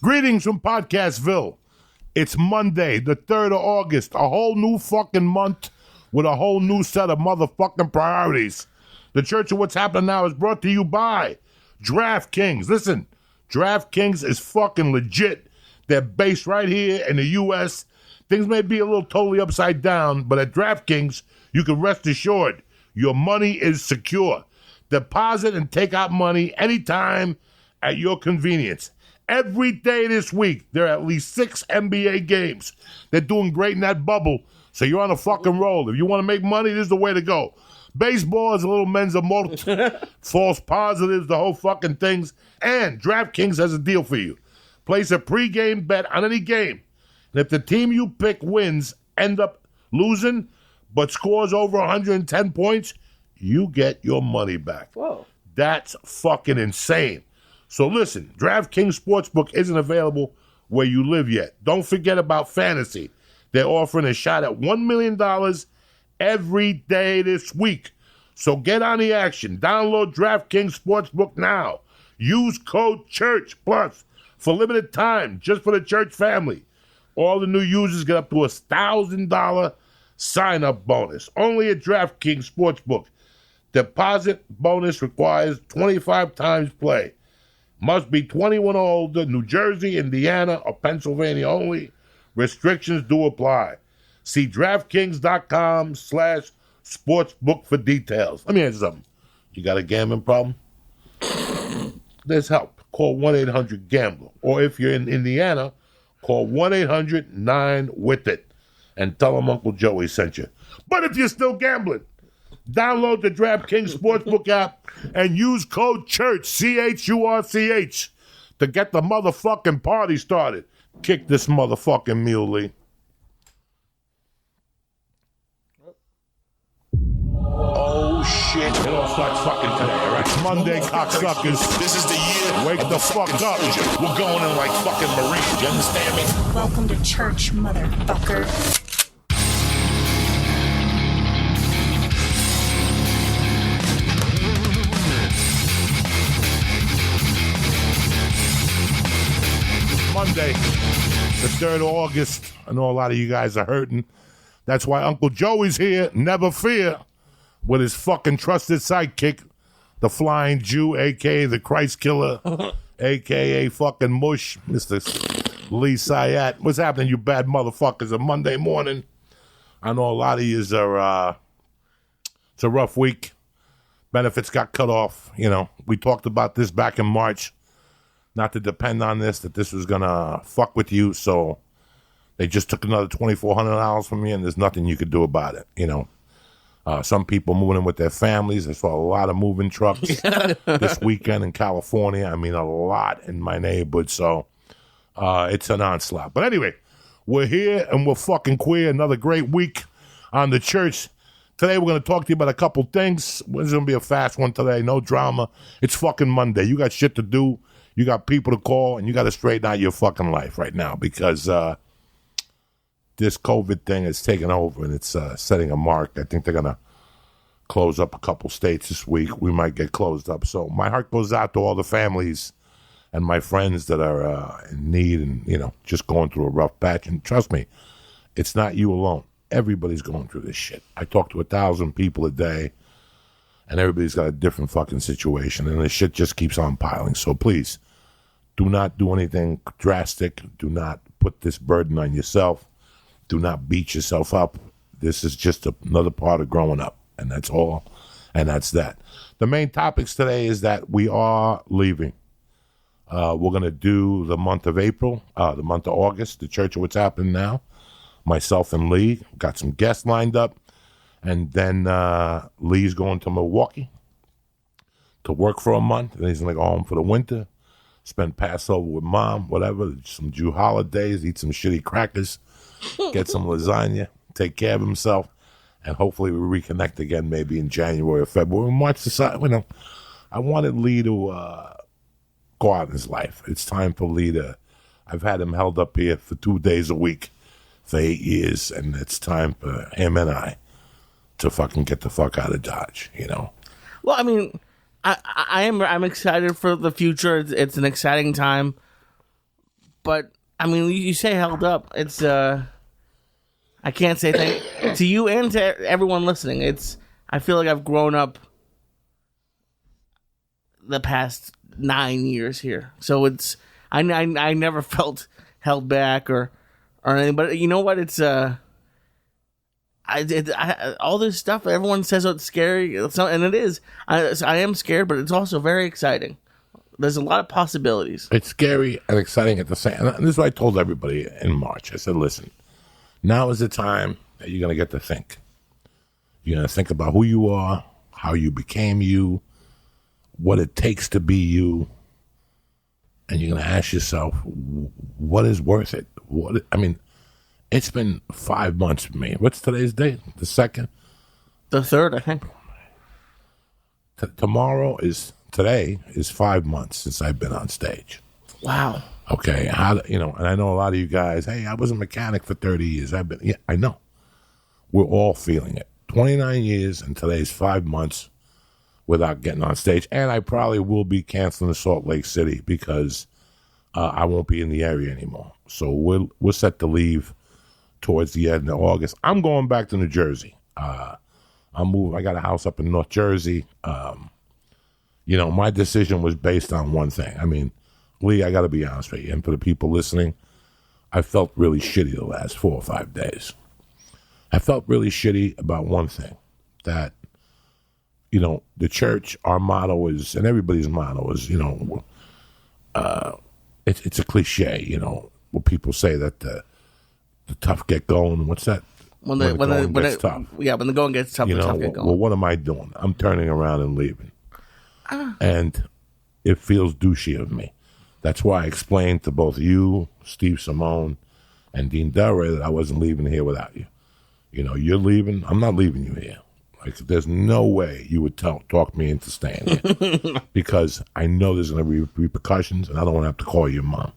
Greetings from Podcastville. It's Monday, the 3rd of August, a whole new fucking month with a whole new set of motherfucking priorities. The Church of What's Happening Now is brought to you by DraftKings. Listen, DraftKings is fucking legit. They're based right here in the U.S. Things may be a little totally upside down, but at DraftKings, you can rest assured your money is secure. Deposit and take out money anytime at your convenience. Every day this week, there are at least 6 NBA games. They're doing great in that bubble, so you're on a fucking roll. If you want to make money, this is the way to go. Baseball is a little men's malt, false positives, the whole fucking things. And DraftKings has a deal for you. Place a pregame bet on any game. And if the team you pick wins, end up losing, but scores over 110 points, you get your money back. Whoa. That's fucking insane. So listen, DraftKings Sportsbook isn't available where you live yet. Don't forget about fantasy. They're offering a shot at $1 million every day this week. So get on the action. Download DraftKings Sportsbook now. Use code CHURCH Plus for limited time, just for the church family. All the new users get up to $1,000 sign-up bonus. Only at DraftKings Sportsbook. Deposit bonus requires 25 times play. Must be 21 or older, New Jersey, Indiana, or Pennsylvania only. Restrictions do apply. See DraftKings.com/sportsbook for details. Let me ask you something. You got a gambling problem? There's help. Call 1-800-GAMBLER. Or if you're in Indiana, call 1-800-9-WITH-IT and tell them Uncle Joey sent you. But if you're still gambling, download the DraftKings Sportsbook app and use code CHURCH, C-H-U-R-C-H, to get the motherfucking party started. Kick this motherfucking muley. Oh, shit. It all starts fucking today, all right? It's Monday, cocksuckers. This is the year. Wake the fuck up. We're going in like fucking Marines. You understand me? Welcome to church, motherfucker. Monday, the 3rd of August. I know a lot of you guys are hurting. That's why Uncle Joey's here, never fear, with his fucking trusted sidekick, the Flying Jew, a.k.a. the Christ Killer, a.k.a. fucking Mush, Mr. Lee Syatt. What's happening, you bad motherfuckers? A Monday morning. I know a lot of yous are, it's a rough week. Benefits got cut off. You know, we talked about this back in March. Not to depend on this, that this was going to fuck with you, so they just took another $2,400 from me, and there's nothing you could do about it, you know. Some people moving in with their families. I saw a lot of moving trucks this weekend in California. I mean, a lot in my neighborhood, so it's an onslaught. But anyway, we're here, and we're fucking queer. Another great week on the church. Today, we're going to talk to you about a couple things. It's going to be a fast one today, no drama. It's fucking Monday. You got shit to do. You got people to call, and you got to straighten out your fucking life right now because this COVID thing is taking over, and it's setting a mark. I think they're going to close up a couple states this week. We might get closed up. So my heart goes out to all the families and my friends that are in need and, you know, just going through a rough patch. And trust me, it's not you alone. Everybody's going through this shit. I talk to 1,000 people a day. And everybody's got a different fucking situation. And the shit just keeps on piling. So please, do not do anything drastic. Do not put this burden on yourself. Do not beat yourself up. This is just another part of growing up. And that's all. And that's that. The main topics today is that we are leaving. We're going to do the month of April, the month of August, the Church of What's Happening Now. Myself and Lee got some guests lined up. And then Lee's going to Milwaukee to work for a month. And he's going to go home for the winter, spend Passover with Mom, whatever, some Jew holidays, eat some shitty crackers, get some lasagna, take care of himself, and hopefully we reconnect again maybe in January or February. And March, you know, I wanted Lee to go out in his life. It's time for Lee to, I've had him held up here for 2 days a week for 8 years, and it's time for him and I to fucking get the fuck out of Dodge, you know? Well, I mean, I'm excited for the future. It's an exciting time. But I mean, you say held up. It's I can't say thank to you and to everyone listening. I feel like I've grown up the past 9 years here. So I never felt held back or anything. But you know what? It's all this stuff everyone says it's scary, and it is. I am scared, but it's also very exciting. There's a lot of possibilities. It's scary and exciting at the same. And this is what I told everybody in March. I said, "Listen, now is the time that you're going to get to think. You're going to think about who you are, how you became you, what it takes to be you, and you're going to ask yourself, what is worth it? It's been 5 months for me. What's today's date? The 2nd? The 3rd, I think. Today is 5 months since I've been on stage. Wow. Okay, and I know a lot of you guys, hey, I was a mechanic for 30 years. I know. We're all feeling it. 29 years and today's 5 months without getting on stage. And I probably will be canceling Salt Lake City because I won't be in the area anymore. So we're set to leave towards the end of August. I'm going back to New Jersey. I'm moving. I got a house up in North Jersey. My decision was based on one thing. I mean, Lee, I got to be honest with you, and for the people listening, I felt really shitty the last 4 or 5 days. I felt really shitty about one thing, that, the church, our motto is, and everybody's motto is, it's a cliche, where people say that the tough get going. What's that? When the going gets tough. Yeah, when the going gets tough, the tough get going. Well, what am I doing? I'm turning around and leaving. And it feels douchey of me. That's why I explained to both you, Steve Simone, and Dean Delray that I wasn't leaving here without you. You're leaving. I'm not leaving you here. Like, there's no way you would talk me into staying here because I know there's going to be repercussions, and I don't want to have to call your mom.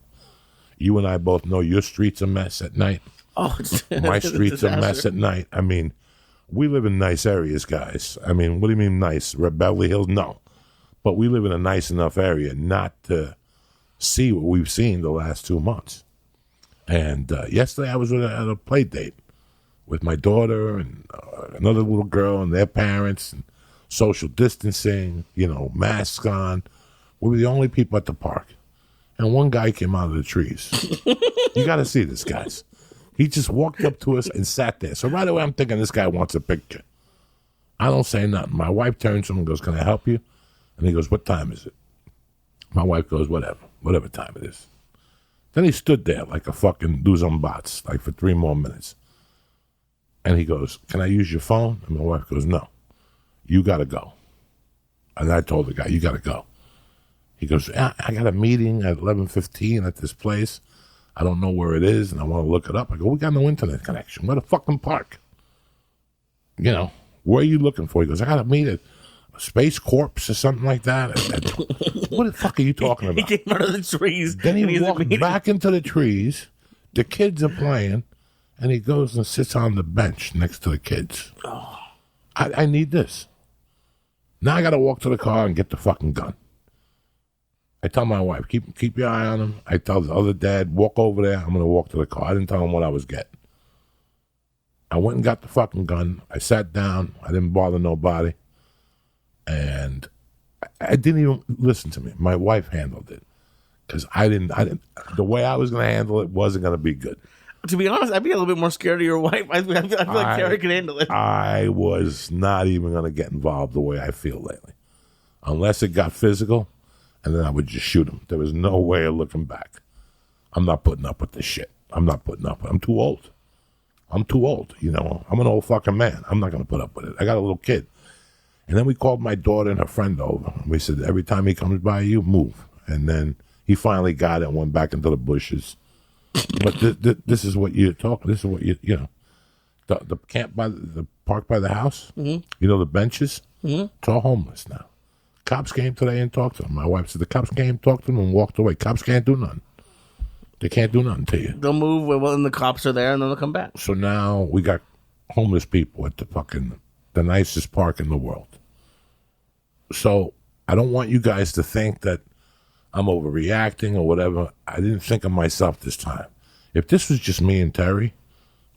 You and I both know your street's a mess at night. Oh, my street's a mess at night. I mean, we live in nice areas, guys. I mean, what do you mean nice? Beverly Hills? No. But we live in a nice enough area not to see what we've seen the last 2 months. And yesterday I was at a play date with my daughter and another little girl and their parents, and social distancing, masks on. We were the only people at the park. And one guy came out of the trees. You got to see this, guys. He just walked up to us and sat there. So right away I'm thinking this guy wants a picture. I don't say nothing. My wife turns to him and goes, "Can I help you?" And he goes, "What time is it?" My wife goes, whatever time it is. Then he stood there like a fucking bots, like for 3 more minutes. And he goes, "Can I use your phone?" And my wife goes, "No, you got to go." And I told the guy, "You got to go." He goes, I got a meeting at 11:15 at this place. I don't know where it is, and I want to look it up. I go, "We got no internet connection. We're at a fucking park. Where are you looking for?" He goes, "I got to meet at Space Corps or something like that." What the fuck are you talking about? He came out of the trees. Then he walked back into the trees. The kids are playing, and he goes and sits on the bench next to the kids. Oh. I need this. Now I got to walk to the car and get the fucking gun. I tell my wife, keep your eye on him. I tell the other dad, walk over there. I'm going to walk to the car. I didn't tell him what I was getting. I went and got the fucking gun. I sat down. I didn't bother nobody. And I didn't even listen to me. My wife handled it because I didn't. The way I was going to handle it wasn't going to be good. To be honest, I'd be a little bit more scared of your wife. I feel like Carrie can handle it. I was not even going to get involved the way I feel lately, unless it got physical, and then I would just shoot him. There was no way of looking back. I'm not putting up with this shit. I'm not putting up with it. I'm too old. I'm an old fucking man. I'm not going to put up with it. I got a little kid. And then we called my daughter and her friend over. We said, every time he comes by you, move. And then he finally got it and went back into the bushes. But this is what you're talking. This is what the camp by the park by the house. Mm-hmm. The benches. Mm-hmm. It's all homeless now. Cops came today and talked to them. My wife said the cops came, talked to them, and walked away. Cops can't do nothing. They can't do nothing to you. They'll move when the cops are there, and then they'll come back. So now we got homeless people at the nicest park in the world. So I don't want you guys to think that I'm overreacting or whatever. I didn't think of myself this time. If this was just me and Terry,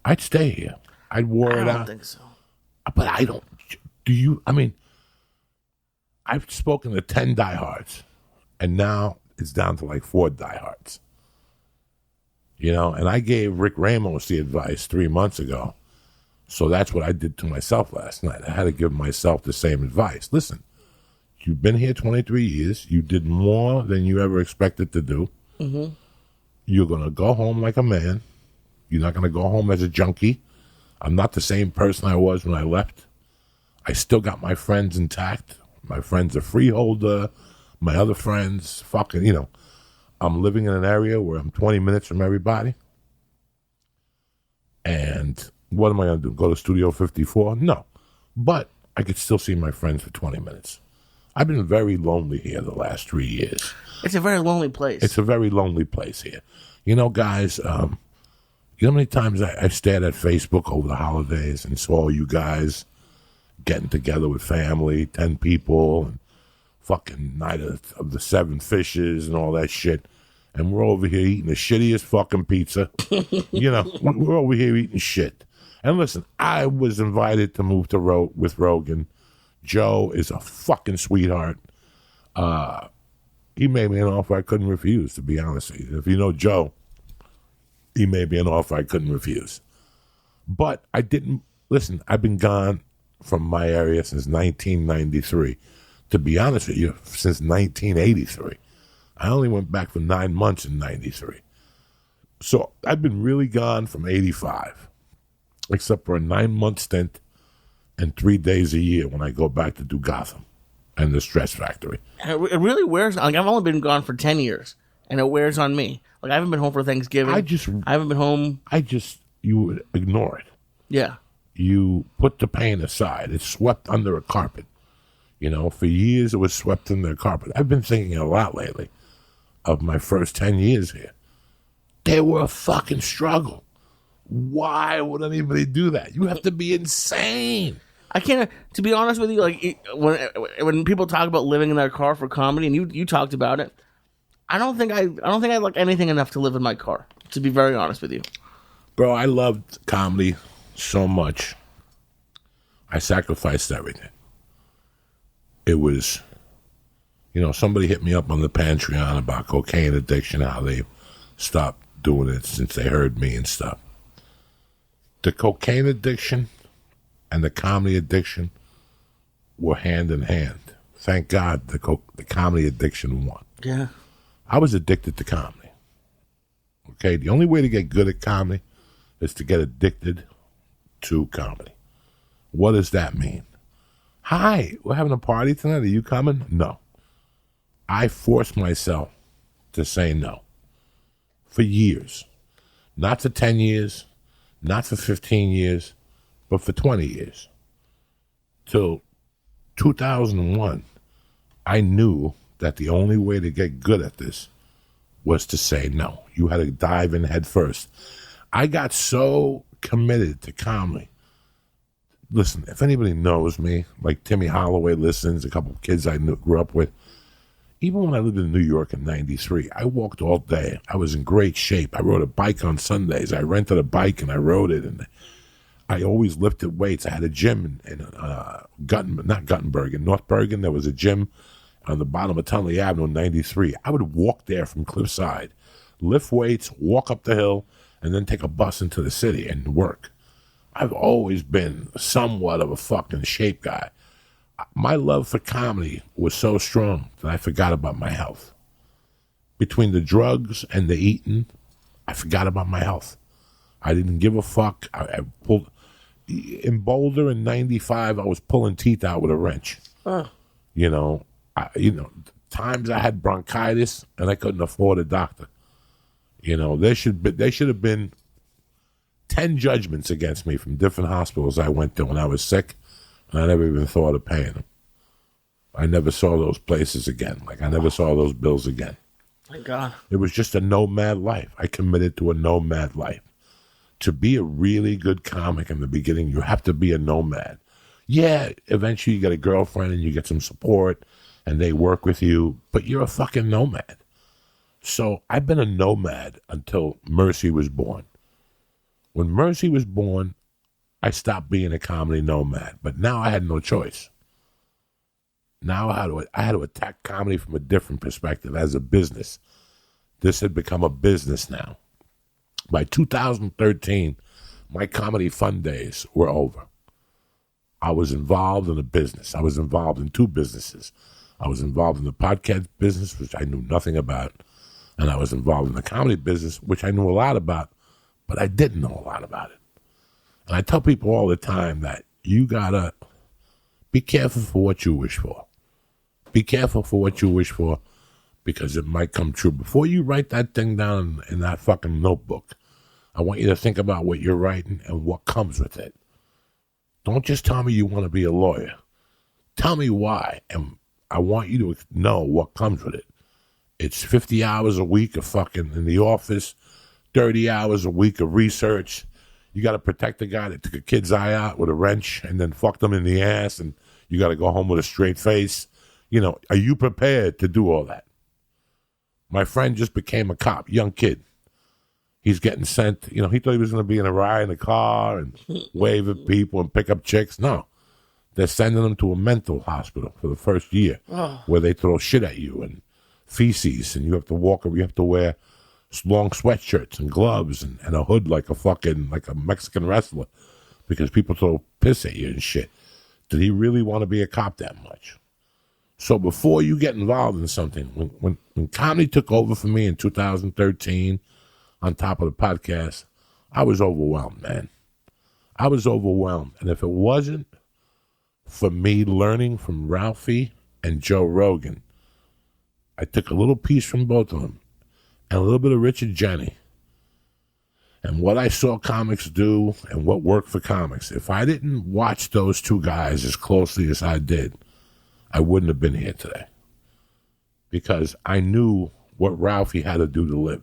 I'd stay here. I'd war it out. I don't think so. But I don't. Do you? I mean, I've spoken to 10 diehards, and now it's down to like 4 diehards. You know, and I gave Rick Ramos the advice 3 months ago. So that's what I did to myself last night. I had to give myself the same advice. Listen, you've been here 23 years. You did more than you ever expected to do. Mm-hmm. You're going to go home like a man. You're not going to go home as a junkie. I'm not the same person I was when I left. I still got my friends intact. My friends are freeholder. My other friends, fucking, you know, I'm living in an area where I'm 20 minutes from everybody. And what am I going to do? Go to Studio 54? No. But I could still see my friends for 20 minutes. I've been very lonely here the last 3 years. It's a very lonely place. It's a very lonely place here. You know, guys, you know how many times I stared at Facebook over the holidays and saw you guys getting together with family, 10 people, and fucking night of the 7 fishes and all that shit. And we're over here eating the shittiest fucking pizza. You know, we're over here eating shit. And listen, I was invited to move to with Rogan. Joe is a fucking sweetheart. He made me an offer I couldn't refuse, to be honest with you. If you know Joe, he made me an offer I couldn't refuse. But I didn't, listen, I've been gone from my area since 1993. To be honest with you, since 1983. I only went back for 9 months in 93. So I've been really gone from 85, except for a 9-month stint and 3 days a year when I go back to do Gotham and the Stress Factory. And it really wears. Like, I've only been gone for 10 years, and it wears on me. Like, I haven't been home for Thanksgiving. I haven't been home. You would ignore it. Yeah. You put the pain aside. It's swept under a carpet. You know, for years it was swept under a carpet. I've been thinking a lot lately of my first 10 years here. They were a fucking struggle. Why would anybody do that? You have to be insane. I can't, to be honest with you, like, when people talk about living in their car for comedy, and you talked about it, I don't think I like anything enough to live in my car, to be very honest with you. Bro, I loved comedy so much. I sacrificed everything. It was, you know, somebody hit me up on the Patreon about cocaine addiction, how they stopped doing it since they heard me and stuff. The cocaine addiction and the comedy addiction were hand in hand. Thank God the comedy addiction won. Yeah. I was addicted to comedy. Okay, the only way to get good at comedy is to get addicted to comedy. What does that mean? Hi, we're having a party tonight. Are you coming? No. I forced myself to say no for years. Not for 10 years, not for 15 years, but for 20 years. Till 2001, I knew that the only way to get good at this was to say no. You had to dive in head first. I got so committed to comedy. Listen, if anybody knows me, like Timmy Holloway listens, a couple of kids I grew up with, even when I lived in New York in 93, I walked all day. I was in great shape. I rode a bike on Sundays. I rented a bike and I rode it. And I always lifted weights. I had a gym in North Bergen. There was a gym on the bottom of Tunley Avenue in 93. I would walk there from Cliffside, lift weights, walk up the hill, and then take a bus into the city and work. I've always been somewhat of a fucking shape guy. My love for comedy was so strong that I forgot about my health. Between the drugs and the eating, I forgot about my health. I didn't give a fuck. I pulled in Boulder in 95. I was pulling teeth out with a wrench. You know, times I had bronchitis and I couldn't afford a doctor. You know, there should have been 10 judgments against me from different hospitals I went to when I was sick, and I never even thought of paying them. I never saw those places again. Like, I never saw those bills again. Thank God. It was just a nomad life. I committed to a nomad life. To be a really good comic in the beginning, you have to be a nomad. Yeah, eventually you get a girlfriend and you get some support and they work with you, but you're a fucking nomad. So I've been a nomad until Mercy was born. When Mercy was born, I stopped being a comedy nomad, but now I had no choice. Now I had to attack comedy from a different perspective as a business. This had become a business now. By 2013, my comedy fun days were over. I was involved in a business. I was involved in two businesses. I was involved in the podcast business, which I knew nothing about, and I was involved in the comedy business, which I knew a lot about, but I didn't know a lot about it. And I tell people all the time that you gotta be careful for what you wish for. Be careful for what you wish for, because it might come true. Before you write that thing down in that fucking notebook, I want you to think about what you're writing and what comes with it. Don't just tell me you want to be a lawyer. Tell me why, and I want you to know what comes with it. It's 50 hours a week of fucking in the office, 30 hours a week of research. You got to protect the guy that took a kid's eye out with a wrench and then fucked him in the ass, and you got to go home with a straight face. You know, are you prepared to do all that? My friend just became a cop, young kid. He's getting sent, he thought he was going to be in a ride in a car and wave at people and pick up chicks. No. They're sending him to a mental hospital for the first year where they throw shit at you and feces, and you have to wear long sweatshirts and gloves and a hood like a Mexican wrestler because people throw piss at you and shit. Did he really want to be a cop that much? So before you get involved in something, when comedy took over for me in 2013, on top of the podcast, I was overwhelmed, man. I was overwhelmed. And if it wasn't for me learning from Ralphie and Joe Rogan, I took a little piece from both of them and a little bit of Richard Jenny and what I saw comics do and what worked for comics. If I didn't watch those two guys as closely as I did, I wouldn't have been here today, because I knew what Ralphie had to do to live.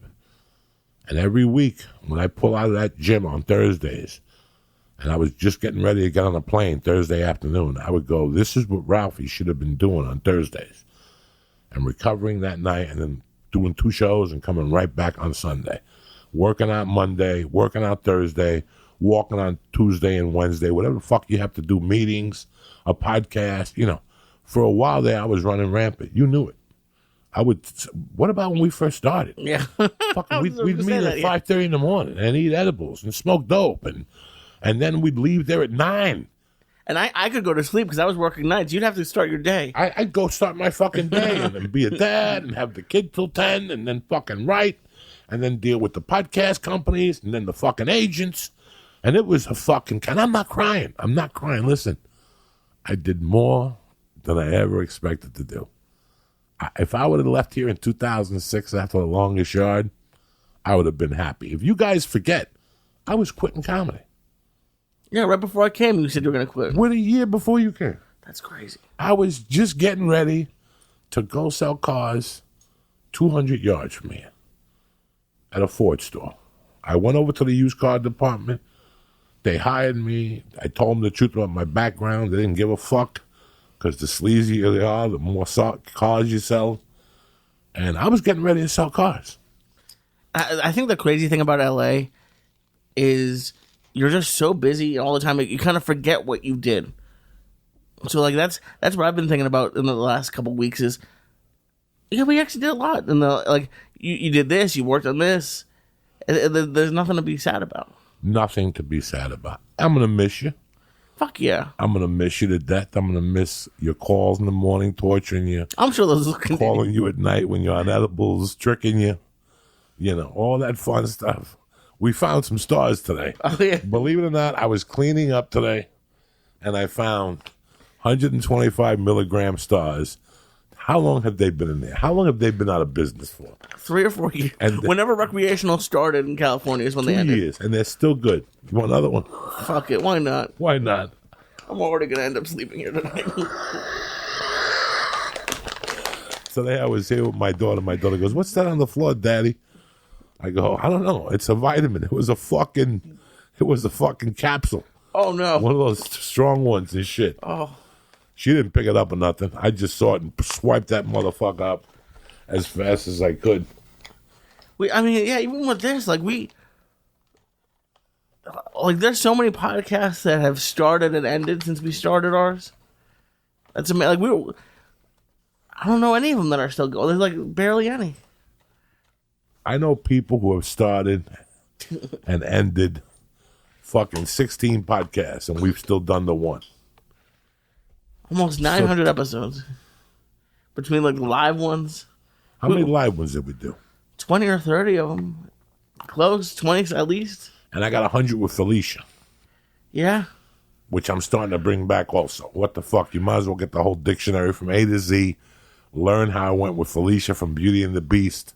And every week when I pull out of that gym on Thursdays, and I was just getting ready to get on a plane Thursday afternoon, I would go, this is what Ralphie should have been doing on Thursdays. And recovering that night and then doing 2 shows and coming right back on Sunday. Working out Monday, working out Thursday, walking on Tuesday and Wednesday, whatever the fuck you have to do, meetings, a podcast, For a while there, I was running rampant. You knew it. What about when we first started? Yeah. Fucking, we'd meet at 5:30 in the morning and eat edibles and smoke dope. And then we'd leave there at 9. And I could go to sleep because I was working nights. You'd have to start your day. I'd go start my fucking day and then be a dad and have the kid till 10 and then fucking write and then deal with the podcast companies and then the fucking agents. And it was a fucking... And I'm not crying. Listen, I did more than I ever expected to do. If I would have left here in 2006 after The Longest Yard, I would have been happy. If you guys forget, I was quitting comedy. Yeah, right before I came, you said you were going to quit. What, a year before you came? That's crazy. I was just getting ready to go sell cars 200 yards from here at a Ford store. I went over to the used car department. They hired me. I told them the truth about my background. They didn't give a fuck. Because the sleazier they are, the more cars you sell. And I was getting ready to sell cars. I think the crazy thing about LA is you're just so busy all the time. You kind of forget what you did. So like that's what I've been thinking about in the last couple of weeks is, yeah, we actually did a lot. And you did this, you worked on this. There's nothing to be sad about. Nothing to be sad about. I'm going to miss you. Fuck yeah. I'm going to miss you to death. I'm going to miss your calls in the morning, torturing you. I'm sure those will continue. Calling you at night when you're on edibles, tricking you. All that fun stuff. We found some stars today. Oh, yeah. Believe it or not, I was cleaning up today, and I found 125 milligram stars. How long have they been in there? How long have they been out of business for? 3 or 4 years. And whenever recreational started in California is when they ended. 2 years, and they're still good. You want another one? Fuck it, why not? Why not? I'm already going to end up sleeping here tonight. Today I was here with my daughter. My daughter goes, "What's that on the floor, Daddy?" I go, "I don't know. It's a vitamin. It was a fucking capsule. Oh, no. One of those strong ones and shit." Oh. She didn't pick it up or nothing. I just saw it and swiped that motherfucker up as fast as I could. I mean, yeah, even with this, there's so many podcasts that have started and ended since we started ours. That's amazing. I don't know any of them that are still going. There's like barely any. I know people who have started and ended fucking 16 podcasts, and we've still done the one. Almost 900 episodes. Between like live ones. How many live ones did we do? 20 or 30 of them. Close, 20 at least. And I got 100 with Felicia. Yeah. Which I'm starting to bring back also. What the fuck? You might as well get the whole dictionary from A to Z. Learn how I went with Felicia from Beauty and the Beast.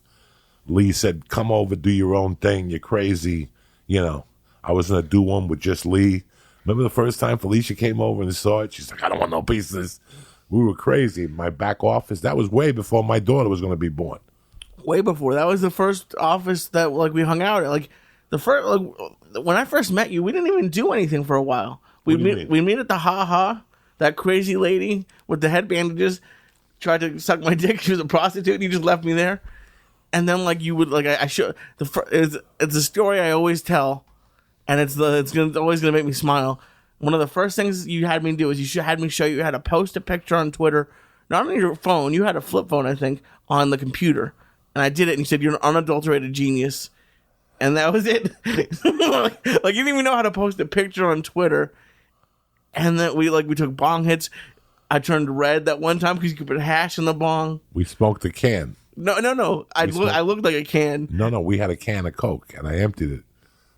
Lee said, come over, do your own thing. You're crazy. You know, I was going to do one with just Lee. Remember the first time Felicia came over and saw it? She's like, I don't want no pieces. We were crazy. My back office, that was way before my daughter was going to be born. Way before. That was the first office that we hung out at. When I first met you, we didn't even do anything for a while. We meet at the Ha Ha. That crazy lady with the head bandages tried to suck my dick. She was a prostitute, and you just left me there. And then you would I show it's a story I always tell, and it's always gonna make me smile. One of the first things you had me do is had me show you how to post a picture on Twitter, not on your phone. You had a flip phone, I think, on the computer, and I did it. And you said you're an unadulterated genius, and that was it. You didn't even know how to post a picture on Twitter. And then we took bong hits. I turned red that one time because you could put hash in the bong. We smoked a can. No. I looked like a can. No. We had a can of Coke, and I emptied it,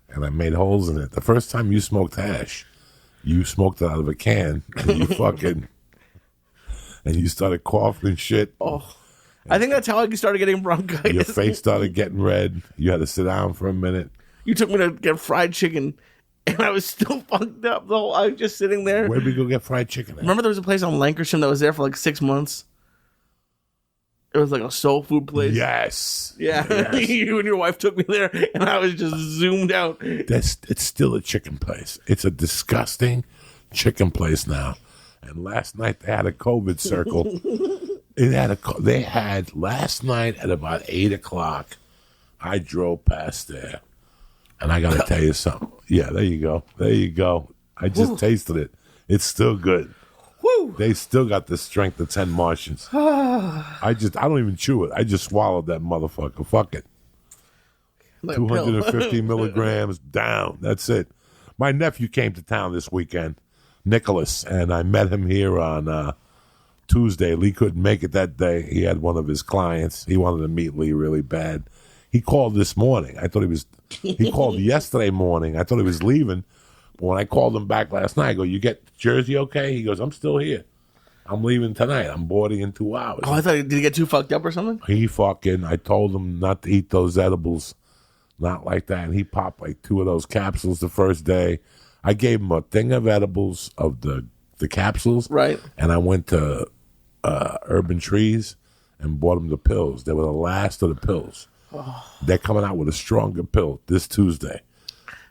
and I made holes in it. The first time you smoked hash, you smoked it out of a can, and you and you started coughing and shit. Oh, I think that's how I started getting bronchitis. Your face started getting red. You had to sit down for a minute. You took me to get fried chicken, and I was still fucked up. I was just sitting there. Where'd we go get fried chicken at? Remember there was a place on Lancashire that was there for 6 months? It was like a soul food place. Yes. Yeah. Yes. You and your wife took me there, and I was just zoomed out. It's still a chicken place. It's a disgusting chicken place now. And last night they had a COVID circle. They had last night at about 8 o'clock. I drove past there, and I got to tell you something. Yeah, there you go. I just tasted it. It's still good. Woo. They still got the strength of 10 Martians. I don't even chew it. I just swallowed that motherfucker. Fuck it. 250 milligrams down. That's it. My nephew came to town this weekend, Nicholas, and I met him here on Tuesday. Lee couldn't make it that day. He had one of his clients. He wanted to meet Lee really bad. He called this morning. He called yesterday morning. I thought he was leaving. But when I called him back last night, I go, you get Jersey okay? He goes, I'm still here. I'm leaving tonight. I'm boarding in 2 hours. Oh, I thought, did he get too fucked up or something? I told him not to eat those edibles. Not like that. And he popped 2 of those capsules the first day. I gave him a thing of edibles of the capsules. Right. And I went to Urban Trees and bought him the pills. They were the last of the pills. Oh. They're coming out with a stronger pill this Tuesday.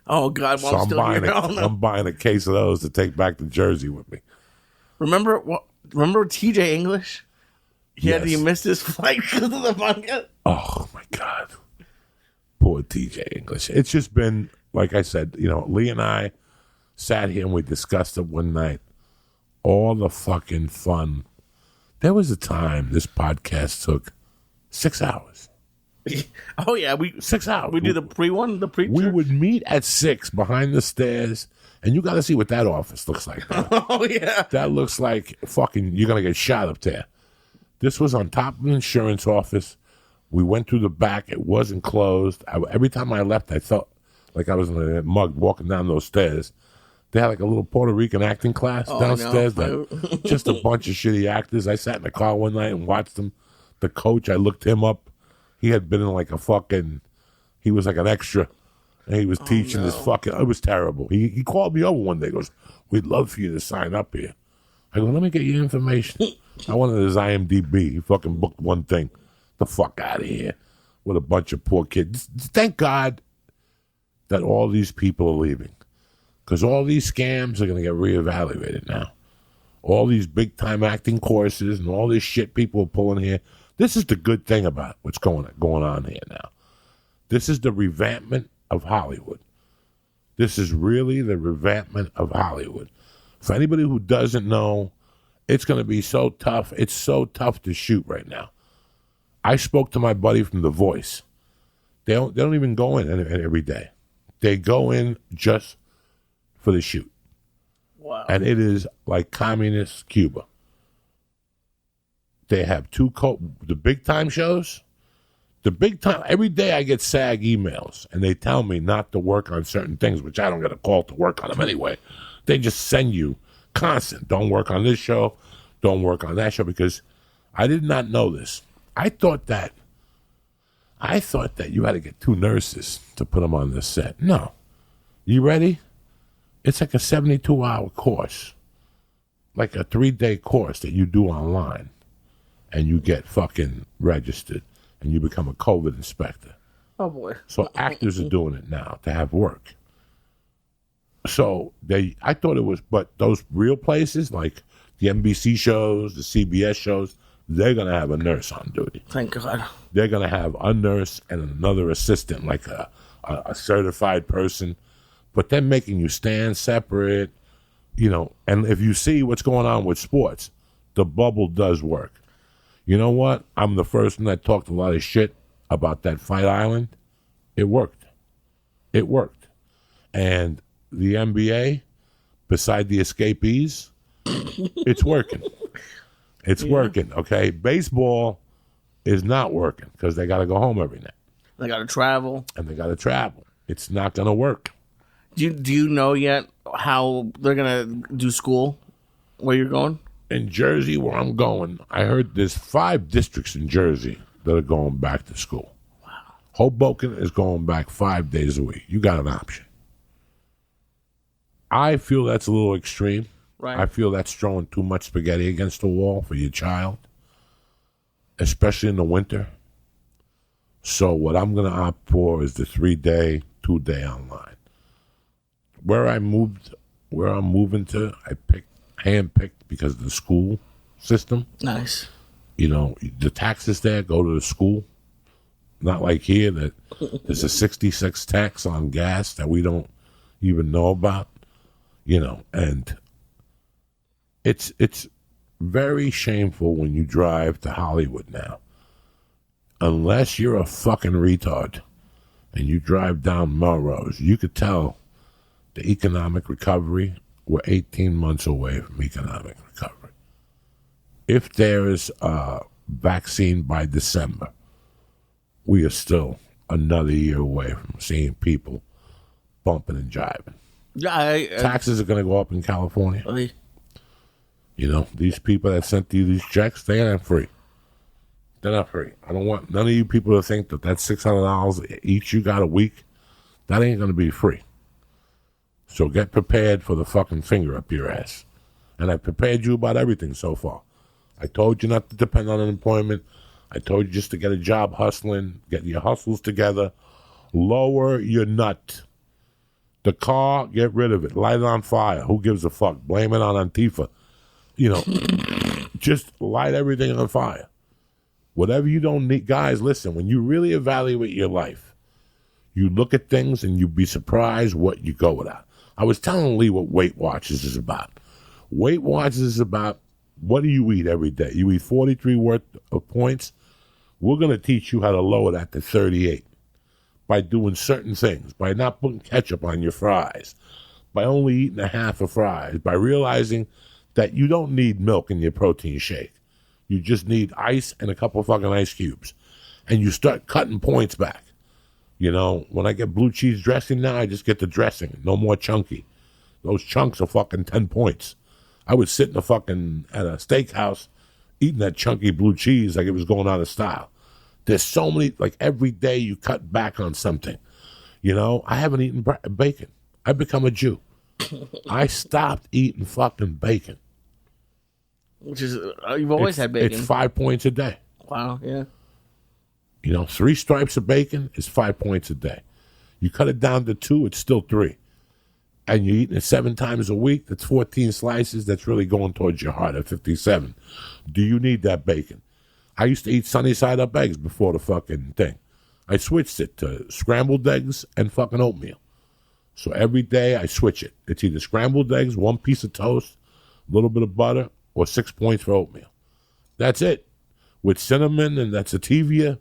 Oh, God. Well, so I'm buying a case of those to take back to Jersey with me. Remember TJ English? He missed his flight because of the podcast. Oh, my God. Poor TJ English. It's just been, like I said, Lee and I sat here and we discussed it one night. All the fucking fun. There was a time this podcast took 6 hours. Oh, yeah. 6 hours. We do the pre-one, the pre-church. We would meet at 6 behind the stairs, and you got to see what that office looks like. Oh, yeah. That looks like fucking, you're going to get shot up there. This was on top of an insurance office. We went through the back. It wasn't closed. Every time I left, I felt like I was in a mug walking down those stairs. They had a little Puerto Rican acting class downstairs. Just a bunch of shitty actors. I sat in the car one night and watched them. The coach, I looked him up. He had been in he was like an extra. And he was teaching this fucking, it was terrible. He called me over one day. He goes, we'd love for you to sign up here. I go, let me get your information. I wanted his IMDb. He fucking booked one thing. The fuck out of here with a bunch of poor kids. Thank God that all these people are leaving. Because all these scams are going to get reevaluated now. All these big-time acting courses and all this shit people are pulling here. This is the good thing about what's going on here now. This is the revampment of Hollywood. This is really the revampment of Hollywood. For anybody who doesn't know, it's going to be so tough. It's so tough to shoot right now. I spoke to my buddy from The Voice. They don't even go in every day. They go in just for the shoot. Wow. And it is like communist Cuba. They have the big time shows. The big time, every day I get SAG emails and they tell me not to work on certain things, which I don't get a call to work on them anyway. They just send you constant. Don't work on this show. Don't work on that show, because I did not know this. I thought that you had to get 2 nurses to put them on the set. No. You ready? It's like a 72-hour course, like a 3-day course that you do online, and you get fucking registered, and you become a COVID inspector. Oh, boy. So actors are doing it now to have work. So I thought it was, but those real places like the NBC shows, the CBS shows, they're going to have a nurse on duty. Thank God. They're going to have a nurse and another assistant, like a certified person. But they're making you stand separate, and if you see what's going on with sports, the bubble does work. You know what? I'm the first one that talked a lot of shit about that Fight Island. It worked. It worked. And the NBA, beside the escapees, it's working. It's working, okay? Baseball is not working because they got to go home every night. They got to travel. And they got to travel. It's not going to work. Do you know yet how they're going to do school where you're going? In Jersey, where I'm going, I heard there's 5 districts in Jersey that are going back to school. Wow. Hoboken is going back 5 days a week. You got an option. I feel that's a little extreme. Right. I feel that's throwing too much spaghetti against the wall for your child, especially in the winter. So what I'm going to opt for is the 3-day, 2-day online. Where I'm moving to, I handpicked because of the school system. Nice. The taxes there go to the school. Not like here that there's a 66 tax on gas that we don't even know about. And it's very shameful when you drive to Hollywood now. Unless you're a fucking retard and you drive down Melrose, you could tell the economic recovery, we're 18 months away from economic recovery. If there is a vaccine by December, we are still another year away from seeing people bumping and jiving. Yeah, taxes are going to go up in California. Really? These people that sent you these checks, they're not free. They're not free. I don't want none of you people to think that $600 each you got a week, that ain't going to be free. So get prepared for the fucking finger up your ass. And I prepared you about everything so far. I told you not to depend on unemployment. I told you just to get a job hustling, get your hustles together, lower your nut. The car, get rid of it. Light it on fire. Who gives a fuck? Blame it on Antifa. Just light everything on fire. Whatever you don't need. Guys, listen, when you really evaluate your life, you look at things and you'd be surprised what you go without. I was telling Lee what Weight Watchers is about. Weight Watchers is about, what do you eat every day? You eat 43 worth of points. We're going to teach you how to lower that to 38 by doing certain things, by not putting ketchup on your fries, by only eating a half of fries, by realizing that you don't need milk in your protein shake. You just need ice and a couple of fucking ice cubes. And you start cutting points back. When I get blue cheese dressing now, I just get the dressing. No more chunky. Those chunks are fucking 10 points. I would sit at a steakhouse eating that chunky blue cheese like it was going out of style. There's so many, like every day you cut back on something. I haven't eaten bacon. I've become a Jew. I stopped eating fucking bacon. Which is, you've always had bacon. It's 5 points a day. Wow, yeah. 3 stripes of bacon is 5 points a day. You cut it down to 2, it's still 3. And you're eating it 7 times a week, that's 14 slices. That's really going towards your heart at 57. Do you need that bacon? I used to eat sunny side up eggs before the fucking thing. I switched it to scrambled eggs and fucking oatmeal. So every day I switch it. It's either scrambled eggs, 1 piece of toast, a little bit of butter, or 6 points for oatmeal. That's it. With cinnamon and that's stevia.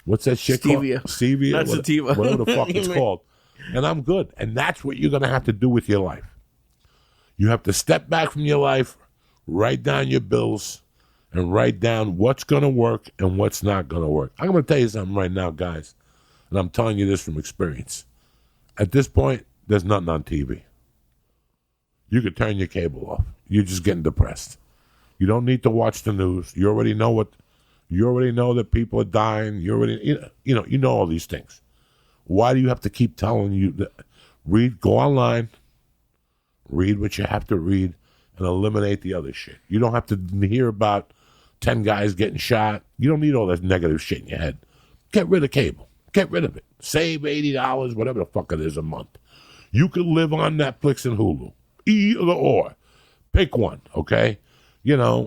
What's that shit Stevia. called? Stevia. Not sativa. Whatever the fuck it's called. And I'm good. And that's what you're going to have to do with your life. You have to step back from your life, write down your bills, and write down what's going to work and what's not going to work. I'm going to tell you something right now, guys, and I'm telling you this from experience. At this point, there's nothing on TV. You could turn your cable off. You're just getting depressed. You don't need to watch the news. You already know that people are dying. You know all these things. Why do you have to keep telling you that? Go online, read what you have to read, and eliminate the other shit. You don't have to hear about 10 guys getting shot. You don't need all that negative shit in your head. Get rid of cable. Get rid of it. Save $80, whatever the fuck it is a month. You could live on Netflix and Hulu. Either or. Pick one, okay?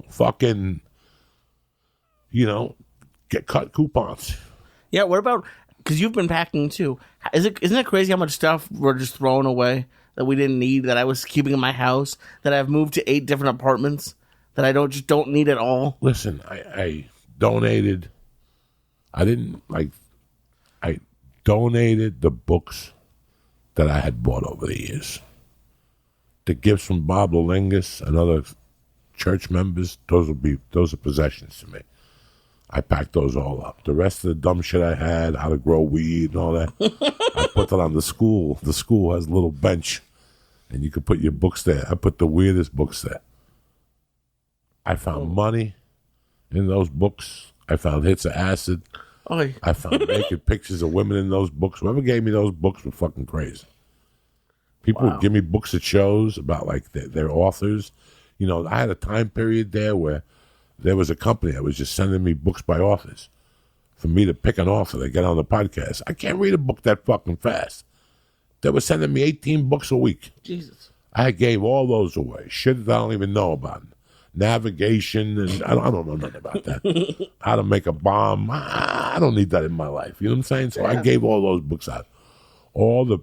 Fucking, get cut coupons. Yeah, what about, because you've been packing too. Isn't it crazy how much stuff we're just throwing away that we didn't need, that I was keeping in my house, that I've moved to 8 different apartments, that I don't need at all? Listen, I donated, I donated the books that I had bought over the years. The gifts from Bob Lulingas and other church members, those are possessions to me. I packed those all up. The rest of the dumb shit I had, how to grow weed and all that, I put that on the school. The school has a little bench, and you could put your books there. I put the weirdest books there. I found money in those books. I found hits of acid. Oy. I found naked pictures of women in those books. Whoever gave me those books were fucking crazy. People would give me books at shows about like their authors. I had a time period there where there was a company that was just sending me books by authors for me to pick an author to get on the podcast. I can't read a book that fucking fast. They were sending me 18 books a week. Jesus. I gave all those away. Shit that I don't even know about. Navigation, and I don't know nothing about that. How to make a bomb. I don't need that in my life. You know what I'm saying? So I gave all those books out. All the,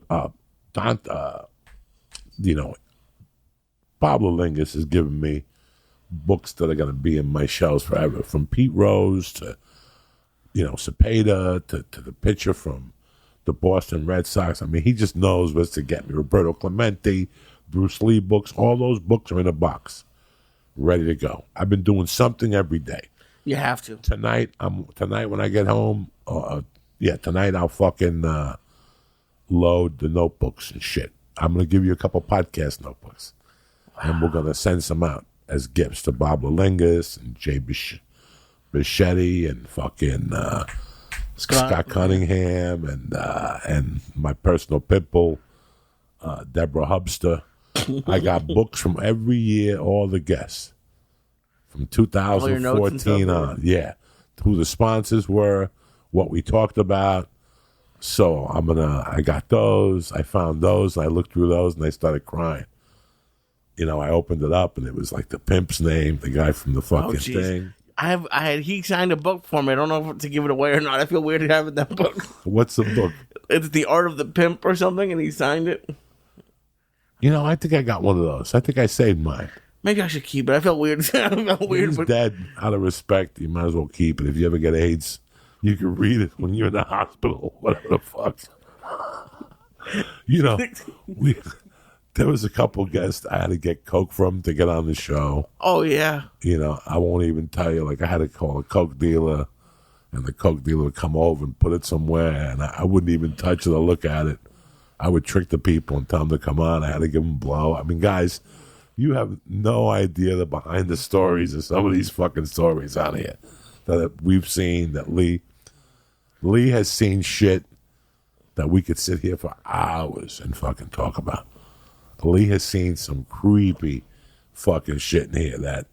Pablo Lingus has given me books that are going to be in my shelves forever. From Pete Rose to, Cepeda to the pitcher from the Boston Red Sox. I mean, he just knows what's to get me. Roberto Clemente, Bruce Lee books. All those books are in a box, ready to go. I've been doing something every day. You have to. Tonight when I get home, tonight I'll fucking load the notebooks and shit. I'm going to give you a couple podcast notebooks. And we're going to send some out as gifts to Bob Lulingas and Jay Bichetti and fucking Scott Cunningham and my personal pit bull, Deborah Hubster. I got books from every year, all the guests. From 2014 on. Yeah. Who the sponsors were, what we talked about. So I got those. I found those. And I looked through those and I started crying. I opened it up and it was like the pimp's name, the guy from the fucking thing. He signed a book for me. I don't know if to give it away or not. I feel weird having that book. What's the book? It's The Art of the Pimp or something, and he signed it. I think I got one of those. I think I saved mine. Maybe I should keep it. I felt weird. He's dead. Out of respect, you might as well keep it. If you ever get AIDS, you can read it when you're in the hospital, whatever the fuck. There was a couple guests I had to get Coke from to get on the show. Oh, yeah. I won't even tell you. Like, I had to call a Coke dealer, and the Coke dealer would come over and put it somewhere, and I wouldn't even touch it or look at it. I would trick the people and tell them to come on. I had to give them blow. I mean, guys, you have no idea the behind the stories of some of these fucking stories out here that we've seen, that Lee has seen shit that we could sit here for hours and fucking talk about. Lee has seen some creepy fucking shit in here that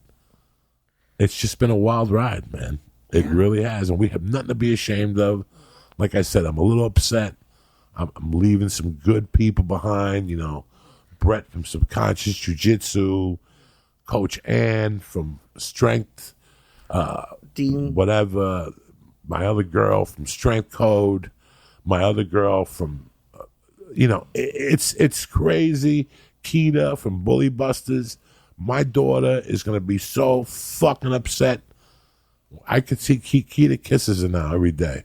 it's just been a wild ride, man. It really has. And we have nothing to be ashamed of. Like I said, I'm a little upset. I'm leaving some good people behind, Brett from Subconscious Jiu-Jitsu, Coach Ann from Strength, Dean. whatever, my other girl from Strength Code, My other girl from, it's crazy. Keita from Bully Busters. My daughter is going to be so fucking upset. I could see Keita kisses her now every day.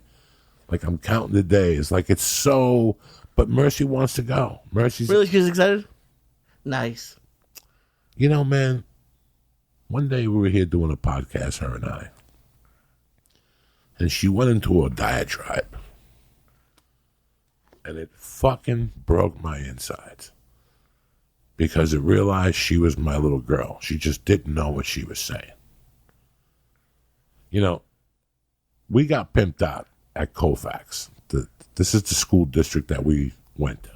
Like, I'm counting the days. Like, it's so... But Mercy wants to go. Mercy's... Really? She's excited? Nice. You know, man, one day we were here doing a podcast, her and I. And she went into a diatribe. And it fucking broke my insides. Because it realized she was my little girl. She just didn't know what she was saying. You know, we got pimped out at Colfax. This is the school district that we went to.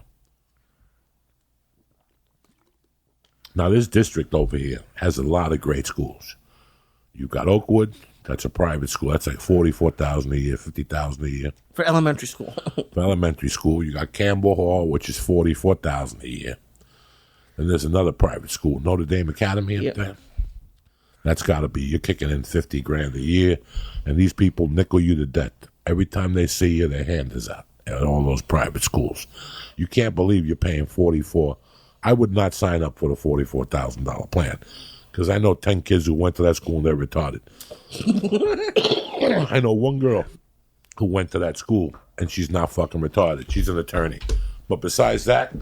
Now, this district over here has a lot of great schools. You've got Oakwood. That's a private school. That's like $44,000 a year, $50,000 a year. For elementary school. For elementary school. You got Campbell Hall, which is $44,000 a year. And there's another private school, Notre Dame Academy up there. That's got to be, you're kicking in $50,000 a year, and these people nickel you to death. Every time they see you, their hand is out at all those private schools. You can't believe you're paying $44,000. I would not sign up for the $44,000 plan because I know 10 kids who went to that school and they're retarded. I know one girl who went to that school and she's not fucking retarded. She's an attorney. But besides that,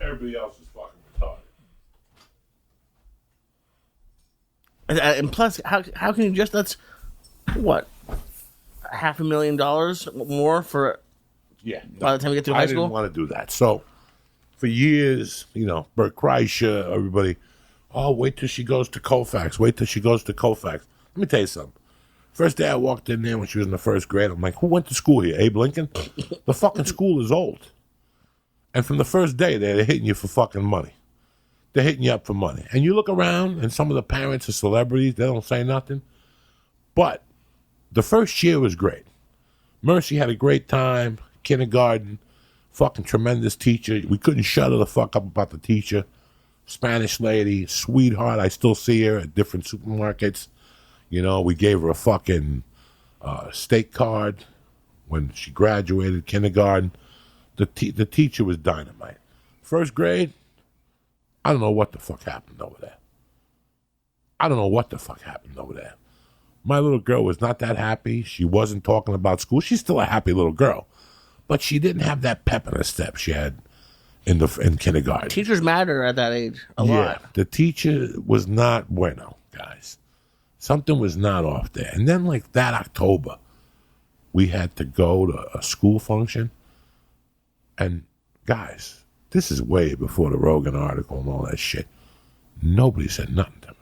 everybody else is fucking retarded. And plus, how can you just... That's, what, $500,000 more for... Yeah. By the time you get through high school? I didn't want to do that. So, for years, Bert Kreischer, everybody, wait till she goes to Colfax. Wait till she goes to Colfax. Let me tell you something. First day I walked in there when she was in the first grade, I'm like, who went to school here? Abe Lincoln? The fucking school is old. And from the first day, they're hitting you for fucking money. They're hitting you up for money. And you look around, and some of the parents are celebrities. They don't say nothing. But the first year was great. Mercy had a great time. Kindergarten. Fucking tremendous teacher. We couldn't shut her the fuck up about the teacher. Spanish lady. Sweetheart. I still see her at different supermarkets. We gave her a fucking state card when she graduated kindergarten. The teacher was dynamite. First grade, I don't know what the fuck happened over there. My little girl was not that happy. She wasn't talking about school. She's still a happy little girl. But she didn't have that pep in her step she had in kindergarten. Teachers matter at that age a lot. The teacher was not bueno, guys. Something was not off there. And then, like that October, we had to go to a school function. And, guys, this is way before the Rogan article and all that shit. Nobody said nothing to me.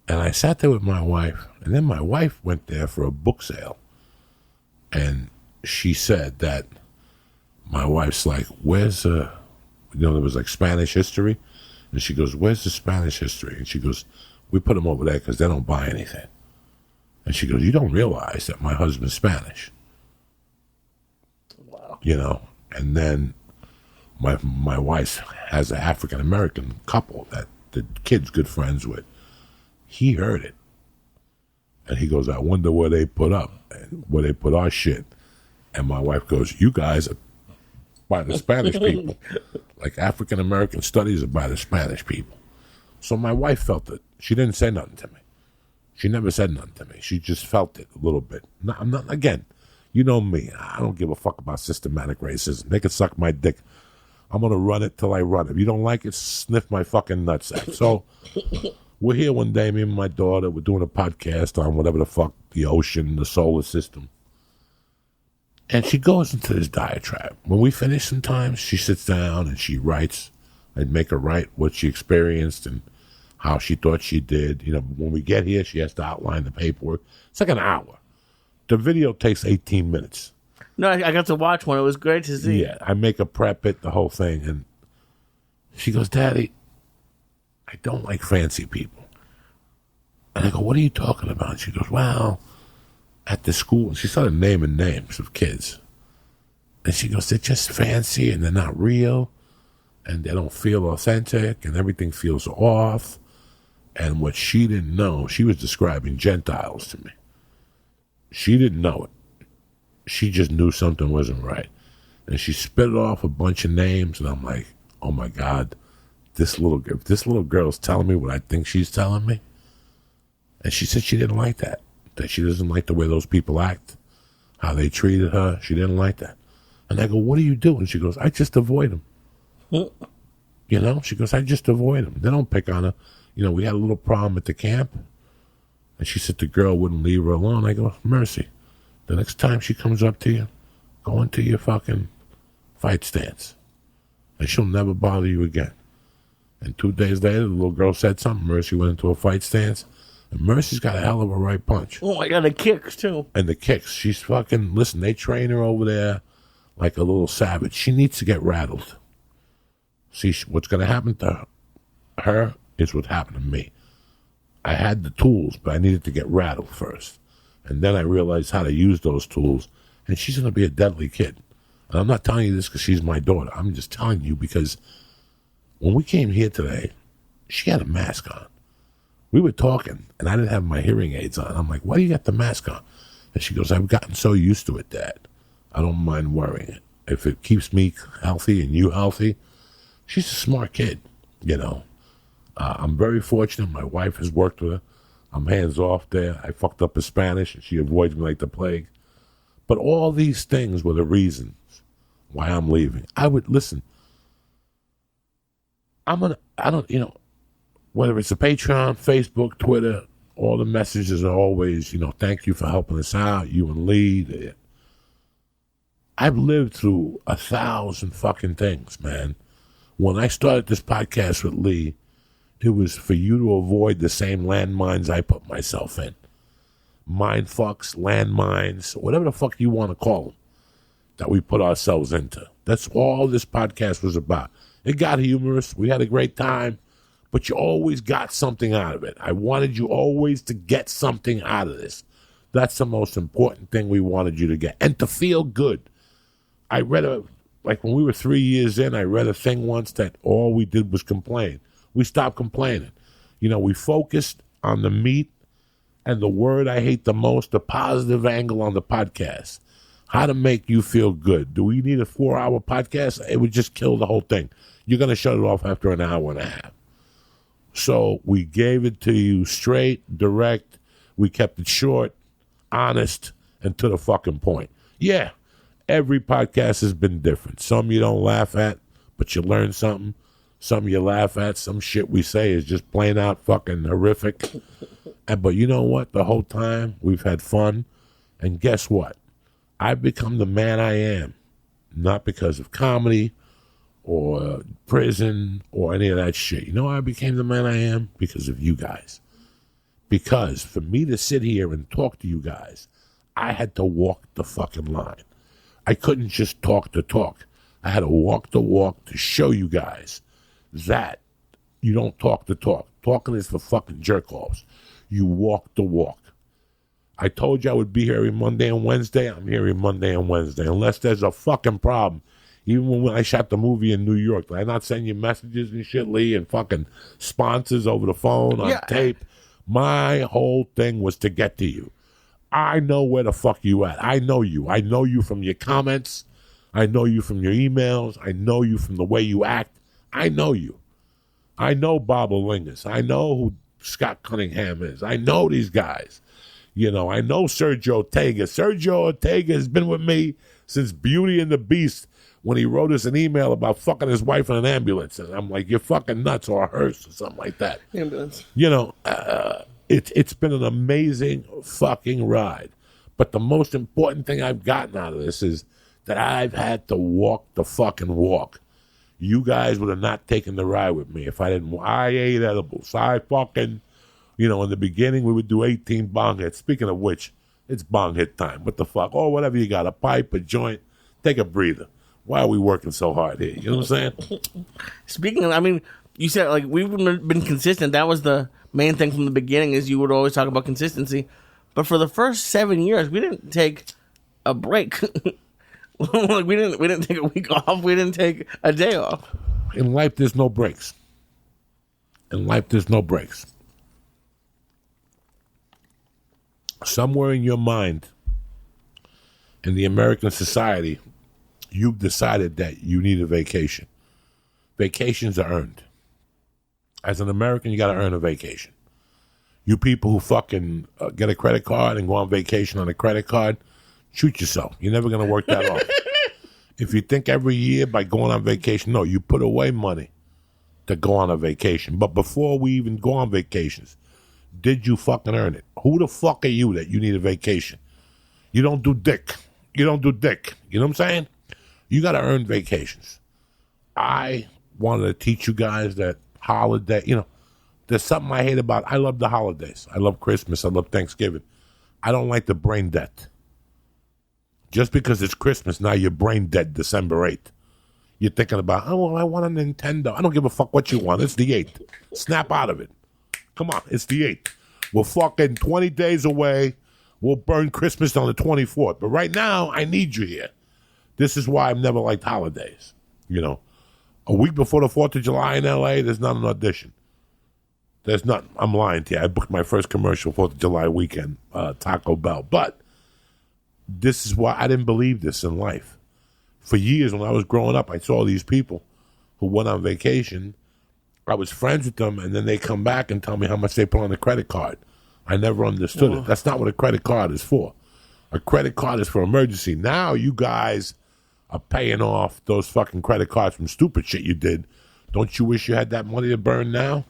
And I sat there with my wife, and then my wife went there for a book sale. And she said that my wife's like, where's there was like Spanish history. And she goes, where's the Spanish history? And she goes, we put them over there because they don't buy anything. And she goes, you don't realize that my husband's Spanish. Wow. And then my wife has an African-American couple that the kid's good friends with. He heard it. And he goes, I wonder where they put up, and where they put our shit. And my wife goes, you guys are by the Spanish people. Like African-American studies are by the Spanish people. So my wife felt it. She didn't say nothing to me. She never said nothing to me. She just felt it a little bit. I'm not, again, you know me. I don't give a fuck about systematic racism. They can suck my dick. I'm going to run it till I run it. If you don't like it, sniff my fucking nutsack. So we're here one day, me and my daughter, we're doing a podcast on whatever the fuck, the ocean, the solar system. And she goes into this diatribe. When we finish sometimes, she sits down and she writes. I'd make her write what she experienced and how she thought she did. When we get here, she has to outline the paperwork. It's like an hour. The video takes 18 minutes. No, I got to watch one. It was great to see. Yeah, I make her prep it, the whole thing. And she goes, Daddy, I don't like fancy people. And I go, what are you talking about? And she goes, well, at the school. And she started naming names of kids. And she goes, they're just fancy and they're not real. And they don't feel authentic and everything feels off. And what she didn't know, she was describing Gentiles to me. She didn't know it. she just knew something wasn't right. And she spit off a bunch of names, and I'm like, oh my God, if this little girl's telling me what I think she's telling me. And she said she didn't like that she doesn't like the way those people act, how they treated her. She didn't like that. And I go, what do you do? And she goes, I just avoid them. She goes, I just avoid them. They don't pick on her. We had a little problem at the camp. And she said the girl wouldn't leave her alone. I go, Mercy, the next time she comes up to you, go into your fucking fight stance. And she'll never bother you again. And 2 days later, the little girl said something. Mercy went into a fight stance. And Mercy's got a hell of a right punch. Oh, I got the kicks, too. And the kicks. She's fucking, listen, they train her over there like a little savage. She needs to get rattled. See, what's going to happen to her is what happened to me. I had the tools, but I needed to get rattled first. And then I realized how to use those tools. And she's going to be a deadly kid. And I'm not telling you this because she's my daughter. I'm just telling you because when we came here today, she had a mask on. We were talking, and I didn't have my hearing aids on. I'm like, why do you got the mask on? And she goes, I've gotten so used to it, Dad. I don't mind wearing it. If it keeps me healthy and you healthy. She's a smart kid, I'm very fortunate. My wife has worked with her. I'm hands off there. I fucked up her Spanish, and she avoids me like the plague. But all these things were the reasons why I'm leaving. I would listen. Whether it's a Patreon, Facebook, Twitter, all the messages are always, thank you for helping us out, you and Lee. I've lived through 1,000 fucking things, man. When I started this podcast with Lee, it was for you to avoid the same landmines I put myself in. Mind fucks, landmines, whatever the fuck you want to call them, that we put ourselves into. That's all this podcast was about. It got humorous. We had a great time. But you always got something out of it. I wanted you always to get something out of this. That's the most important thing we wanted you to get. And to feel good. I read when we were 3 years in, I read a thing once that all we did was complain. We stopped complaining. We focused on the meat and the word I hate the most, the positive angle on the podcast. How to make you feel good. Do we need a 4-hour podcast? It would just kill the whole thing. You're going to shut it off after an hour and a half. So we gave it to you straight, direct. We kept it short, honest, and to the fucking point. Yeah, every podcast has been different. Some you don't laugh at, but you learn something. Some you laugh at. Some shit we say is just plain out fucking horrific. But you know what? The whole time we've had fun. And guess what? I've become the man I am. Not because of comedy or prison or any of that shit. You know why I became the man I am? Because of you guys. Because for me to sit here and talk to you guys, I had to walk the fucking line. I couldn't just talk the talk. I had to walk the walk to show you guys that you don't talk the talk. Talking is for fucking jerk-offs. You walk the walk. I told you I would be here every Monday and Wednesday. I'm here every Monday and Wednesday. Unless there's a fucking problem. Even when I shot the movie in New York, did I not send you messages and shit, Lee, and fucking sponsors over the phone on tape? My whole thing was to get to you. I know where the fuck you at. I know you. I know you from your comments. I know you from your emails. I know you from the way you act. I know you. I know Bob Olingas. I know who Scott Cunningham is. I know these guys. I know Sergio Ortega. Sergio Ortega has been with me since Beauty and the Beast, when he wrote us an email about fucking his wife in an ambulance. And I'm like, you're fucking nuts, or a hearse or something like that. Ambulance. It's been an amazing fucking ride. But the most important thing I've gotten out of this is that I've had to walk the fucking walk. You guys would have not taken the ride with me if I didn't. I ate edibles. I fucking, in the beginning we would do 18 bong hits. Speaking of which, it's bong hit time. What the fuck? Or whatever you got, a pipe, a joint, take a breather. Why are we working so hard here? You know what I'm saying? Speaking of, you said, we've been consistent. That was the main thing from the beginning, is you would always talk about consistency. But for the first 7 years, we didn't take a break. we didn't take a week off. We didn't take a day off. In life, there's no breaks. Somewhere in your mind, In the American society, you've decided that you need a vacation. Vacations are earned. As an American, you got to earn a vacation. You people who fucking get a credit card and go on vacation on a credit card, shoot yourself. You're never going to work that off. If you think every year by going on vacation, no, you put away money to go on a vacation. But before we even go on vacations, did you fucking earn it? Who the fuck are you that you need a vacation? You don't do dick. You don't do dick. You know what I'm saying? You got to earn vacations. I wanted to teach you guys that holiday, there's something I hate about. I love the holidays. I love Christmas. I love Thanksgiving. I don't like the brain debt. Just because it's Christmas, now you're brain dead December 8th. You're thinking about, oh, well, I want a Nintendo. I don't give a fuck what you want. It's the 8th. Snap out of it. Come on, it's the 8th. We're fucking 20 days away. We'll burn Christmas on the 24th. But right now, I need you here. This is why I've never liked holidays. A week before the 4th of July in L.A., there's not an audition. There's nothing. I'm lying to you. I booked my first commercial 4th of July weekend, Taco Bell. But this is why I didn't believe this in life. For years when I was growing up, I saw these people who went on vacation. I was friends with them, and then they come back and tell me how much they put on the credit card. I never understood it. That's not what a credit card is for. A credit card is for emergency. Now you guys are paying off those fucking credit cards from stupid shit you did. Don't you wish you had that money to burn now?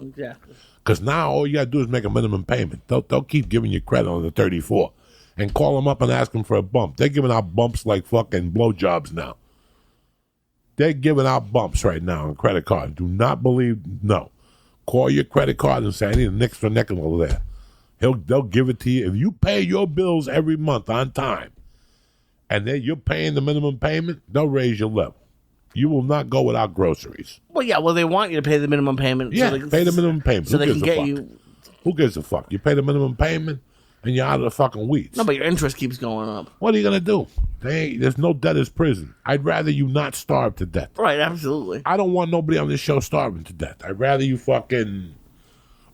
Exactly. Because now all you got to do is make a minimum payment. They'll keep giving you credit on the 34 and call them up and ask them for a bump. They're giving out bumps like fucking blowjobs now. They're giving out bumps right now on credit cards. Do not believe, no. Call your credit card and say, I need an extra nickel over there. They'll give it to you. If you pay your bills every month on time and then you're paying the minimum payment, they'll raise your level. You will not go without groceries. Well, yeah, they want you to pay the minimum payment. Yeah, pay the minimum payment. So Who they gives can a get fuck? you. Who gives a fuck? You pay the minimum payment and you're out of the fucking weeds. No, but your interest keeps going up. What are you going to do? There's no debtor's prison. I'd rather you not starve to death. Right, absolutely. I don't want nobody on this show starving to death. I'd rather you fucking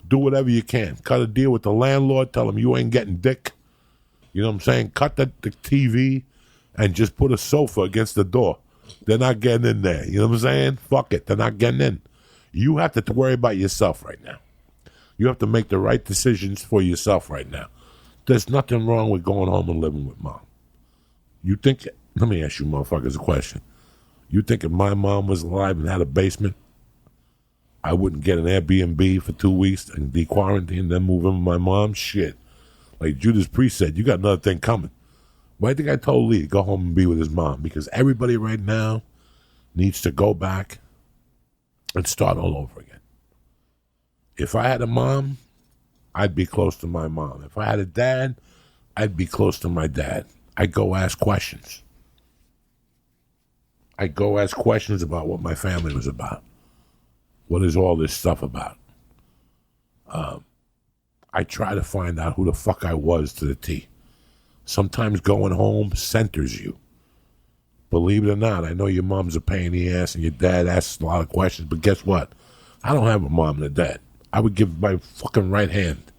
do whatever you can. Cut a deal with the landlord. Tell him you ain't getting dick. You know what I'm saying? Cut the TV and just put a sofa against the door. They're not getting in there. You know what I'm saying? Fuck it. They're not getting in. You have to worry about yourself right now. You have to make the right decisions for yourself right now. There's nothing wrong with going home and living with mom. You think, let me ask you motherfuckers a question. You think if my mom was alive and had a basement, I wouldn't get an Airbnb for 2 weeks and de-quarantine and then move in with my mom? Shit. Like Judas Priest said, you got another thing coming. Why do you think I told Lee to go home and be with his mom? Because everybody right now needs to go back and start all over again. If I had a mom, I'd be close to my mom. If I had a dad, I'd be close to my dad. I'd go ask questions. I'd go ask questions about what my family was about. What is all this stuff about? I try to find out who the fuck I was to the T. Sometimes going home centers you. Believe it or not, I know your mom's a pain in the ass and your dad asks a lot of questions, but guess what? I don't have a mom and a dad. I would give my fucking right hand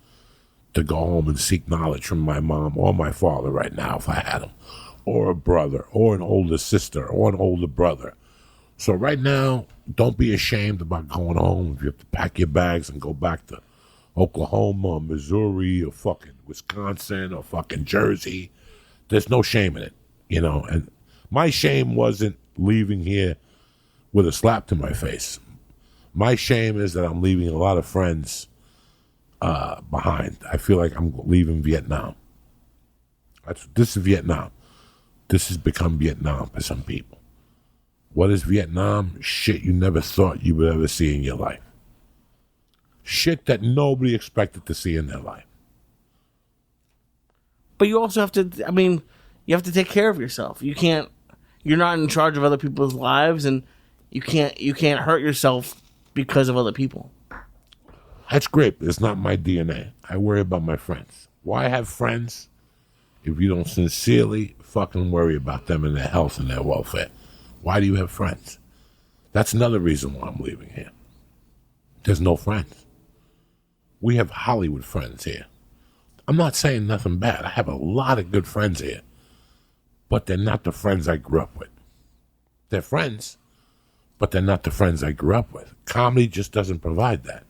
to go home and seek knowledge from my mom or my father right now if I had them, or a brother, or an older sister, or an older brother. So right now, don't be ashamed about going home. If you have to pack your bags and go back to Oklahoma or Missouri or fucking Wisconsin or fucking Jersey, there's no shame in it, And my shame wasn't leaving here with a slap to my face. My shame is that I'm leaving a lot of friends behind. I feel like I'm leaving Vietnam. This is Vietnam. This has become Vietnam for some people. What is Vietnam? Shit you never thought you would ever see in your life. Shit that nobody expected to see in their life. But you also have to, you have to take care of yourself. You're not in charge of other people's lives, and you can't hurt yourself because of other people. That's great, but it's not my DNA. I worry about my friends. Why have friends if you don't sincerely fucking worry about them and their health and their welfare? Why do you have friends? That's another reason why I'm leaving here. There's no friends. We have Hollywood friends here. I'm not saying nothing bad. I have a lot of good friends here. but they're not the friends I grew up with. They're friends, but they're not the friends I grew up with. Comedy just doesn't provide that.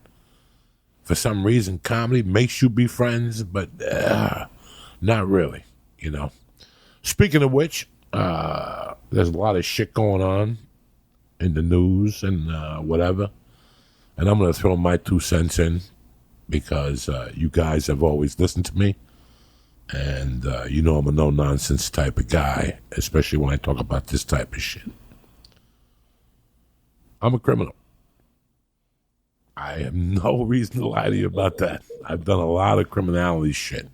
For some reason, comedy makes you be friends, but not really, you know. Speaking of which, there's a lot of shit going on in the news and whatever. And I'm going to throw my 2 cents in because you guys have always listened to me. And you know I'm a no-nonsense type of guy, especially when I talk about this type of shit. I'm a criminal. I have no reason to lie to you about that. I've done a lot of criminality shit.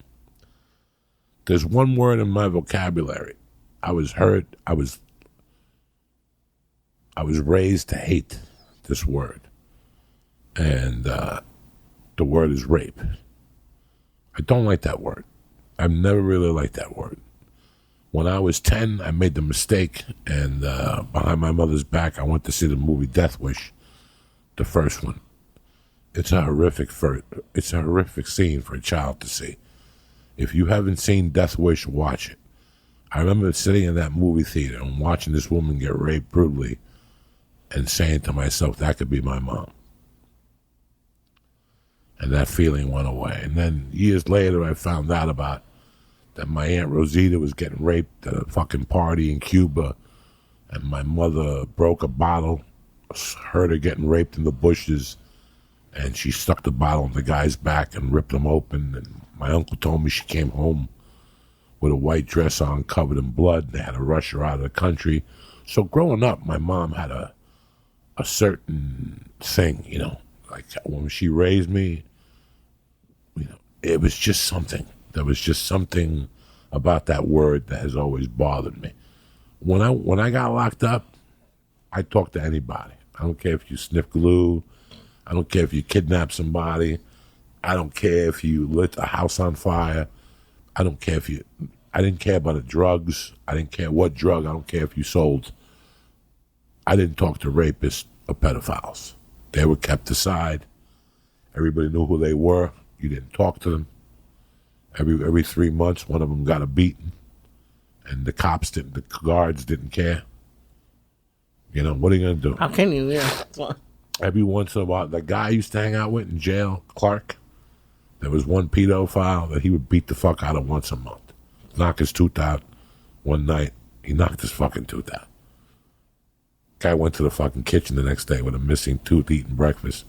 There's one word in my vocabulary. I was raised to hate this word. And the word is rape. I don't like that word. I've never really liked that word. When I was 10, I made the mistake, and behind my mother's back, I went to see the movie Death Wish, the first one. It's a horrific scene for a child to see. If you haven't seen Death Wish, watch it. I remember sitting in that movie theater and watching this woman get raped brutally and saying to myself, that could be my mom. And that feeling went away. And then years later, I found out about that my Aunt Rosita was getting raped at a fucking party in Cuba. And my mother broke a bottle, heard her getting raped in the bushes. And she stuck the bottle in the guy's back and ripped him open. And my uncle told me she came home with a white dress on covered in blood. They had to rush her out of the country. So growing up, my mom had a certain thing, you know. Like when she raised me, you know, it was just something. There was just something about that word that has always bothered me. When I got locked up, I talked to anybody. I don't care if you sniff glue. I don't care if you kidnap somebody. I don't care if you lit a house on fire. I didn't care about the drugs. I didn't care what drug. I don't care if you sold. I didn't talk to rapists or pedophiles. They were kept aside. Everybody knew who they were. You didn't talk to them. Every 3 months, one of them got a beating, and the guards didn't care. You know, what are you going to do? How can you? Yeah. Every once in a while, the guy I used to hang out with in jail, Clark, there was one pedophile that he would beat the fuck out of once a month. Knock his tooth out. One night, he knocked his fucking tooth out. Guy went to the fucking kitchen the next day with a missing tooth eating breakfast.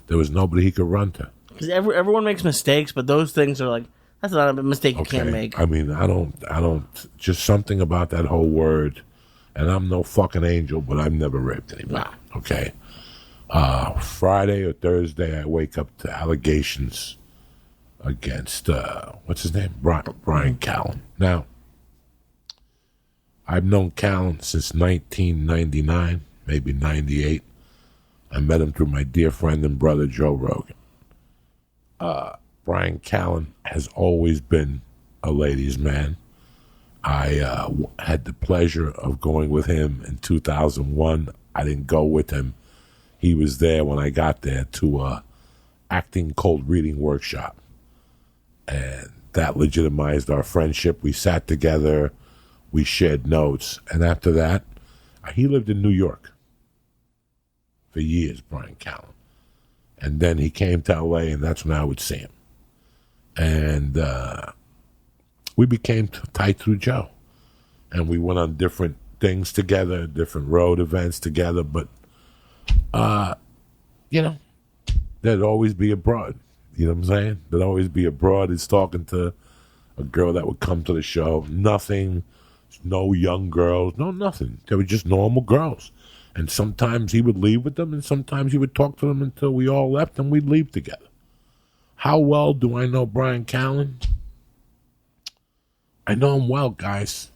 There was nobody he could run to. Because everyone makes mistakes, but those things are like, that's not a mistake you can't make. I mean, I don't, just something about that whole word, and I'm no fucking angel, but I've never raped anybody, okay? Friday or Thursday, I wake up to allegations against, what's his name? Brian Callen. Now, I've known Callen since 1999, maybe 98. I met him through my dear friend and brother, Joe Rogan. Brian Callen has always been a ladies' man. I had the pleasure of going with him in 2001. I didn't go with him. He was there when I got there to acting cold reading workshop. And that legitimized our friendship. We sat together. We shared notes. And after that, he lived in New York for years, Brian Callen. And then he came to L.A., and that's when I would see him. And we became tight through Joe. And we went on different things together, different road events together. But, you know, there'd always be a broad. You know what I'm saying? There'd always be a broad who's talking to a girl that would come to the show. Nothing, no young girls, no nothing. They were just normal girls. And sometimes he would leave with them, and sometimes he would talk to them until we all left, and we'd leave together. How well do I know Brian Callen? I know him well, guys.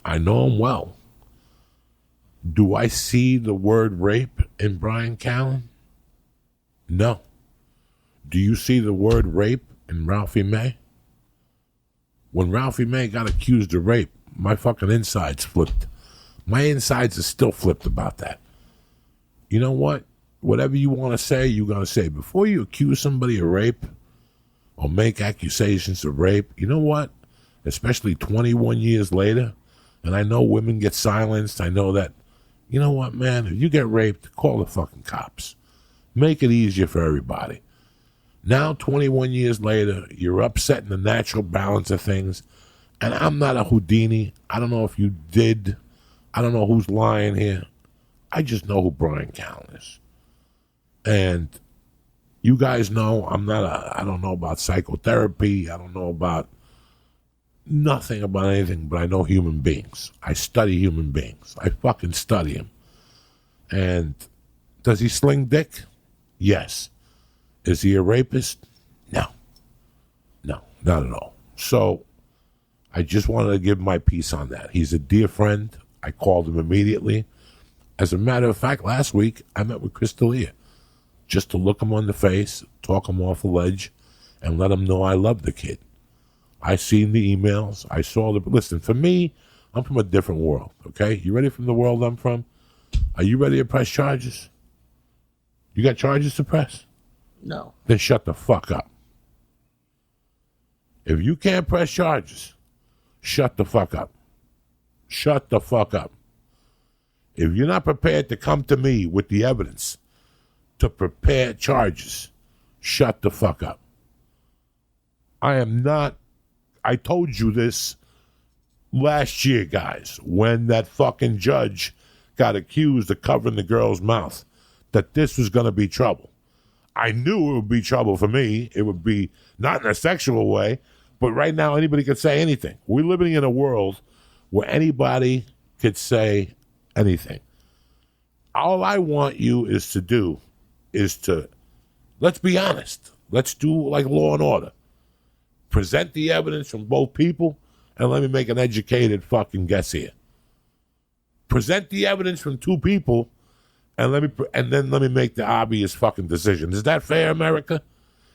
I know him well. Do I see the word rape in Brian Callen? No. Do you see the word rape in Ralphie May? When Ralphie May got accused of rape, my fucking insides flipped. My insides are still flipped about that. You know what? Whatever you want to say, you got to say. Before you accuse somebody of rape or make accusations of rape, you know what? Especially 21 years later, And I know women get silenced. I know that, you know what, man? If you get raped, call the fucking cops. Make it easier for everybody. Now, 21 years later, you're upsetting the natural balance of things. And I'm not a Houdini. I don't know if you did. I don't know who's lying here. I just know who Brian Callen is. And you guys know I don't know about psychotherapy. I don't know about nothing about anything, but I know human beings. I study human beings. I fucking study them. And does he sling dick? Yes. Is he a rapist? No. No, not at all. So I just wanted to give my piece on that. He's a dear friend. I called him immediately. As a matter of fact, last week I met with Chris D'Elia just to look him on the face, talk him off the ledge, and let him know I love the kid. I seen the emails. I saw the... Listen, for me, I'm from a different world, okay? You ready from the world I'm from? Are you ready to press charges? You got charges to press? No. Then shut the fuck up. If you can't press charges, shut the fuck up. Shut the fuck up. If you're not prepared to come to me with the evidence to prepare charges, shut the fuck up. I am not... I told you this last year, guys, when that fucking judge got accused of covering the girl's mouth, that this was going to be trouble. I knew it would be trouble for me. It would be not in a sexual way, but right now anybody could say anything. We're living in a world where anybody could say anything. All I want you is to do is to, let's be honest. Let's do like Law and Order. Present the evidence from both people, and let me make an educated fucking guess here. Present the evidence from two people, and then let me make the obvious fucking decision. Is that fair, America?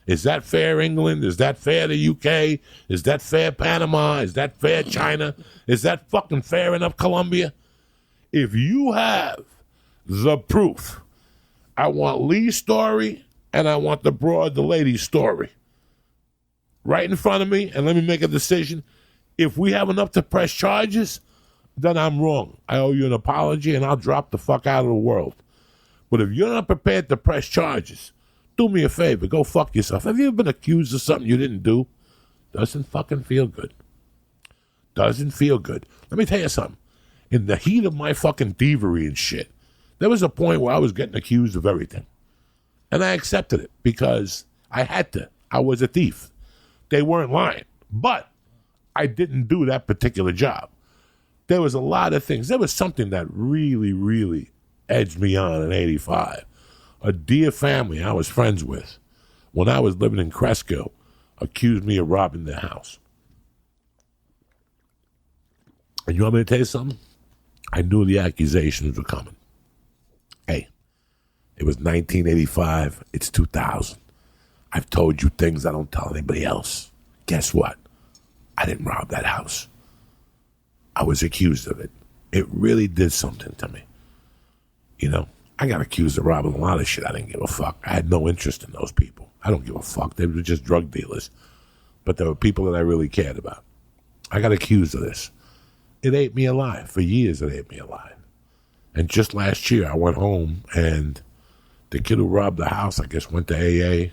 Is that fair, England? Is that fair, the UK? Is that fair, Panama? Is that fair, China? Is that fucking fair enough, Colombia? If you have the proof, I want Lee's story, and I want the lady's story right in front of me, and let me make a decision. If we have enough to press charges, then I'm wrong. I owe you an apology, and I'll drop the fuck out of the world. But if you're not prepared to press charges, do me a favor, go fuck yourself. Have you ever been accused of something you didn't do? Doesn't fucking feel good. Doesn't feel good. Let me tell you something. In the heat of my fucking thievery and shit, there was a point where I was getting accused of everything. And I accepted it because I had to. I was a thief. They weren't lying. But I didn't do that particular job. There was a lot of things. There was something that really, really edged me on in 85. A dear family I was friends with, when I was living in Cresco, accused me of robbing their house. And you want me to tell you something? I knew the accusations were coming. Hey, it was 1985. It's 2000. I've told you things I don't tell anybody else. Guess what? I didn't rob that house. I was accused of it. It really did something to me. You know, I got accused of robbing a lot of shit. I didn't give a fuck. I had no interest in those people. I don't give a fuck. They were just drug dealers. But there were people that I really cared about. I got accused of this. It ate me alive. For years, it ate me alive. And just last year, I went home, and the kid who robbed the house, I guess, went to AA.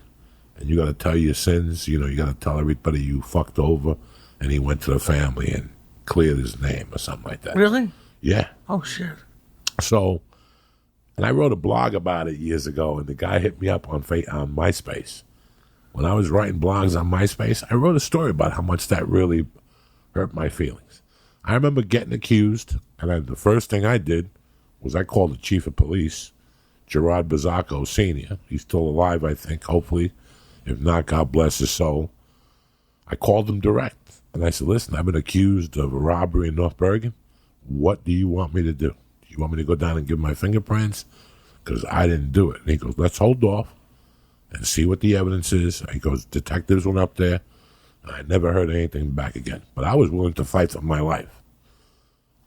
And you got to tell your sins. You know, you got to tell everybody you fucked over. And he went to the family and cleared his name or something like that. Really? Yeah. Oh, shit. So, and I wrote a blog about it years ago, and the guy hit me up on MySpace. When I was writing blogs on MySpace, I wrote a story about how much that really hurt my feelings. I remember getting accused, and the first thing I did was I called the chief of police, Gerard Bazzacco Sr. He's still alive, I think, hopefully. If not, God bless his soul. I called him direct, and I said, listen, I've been accused of a robbery in North Bergen. What do you want me to do? Do you want me to go down and give my fingerprints? Because I didn't do it. And he goes, let's hold off and see what the evidence is. He goes, detectives went up there, and I never heard anything back again. But I was willing to fight for my life.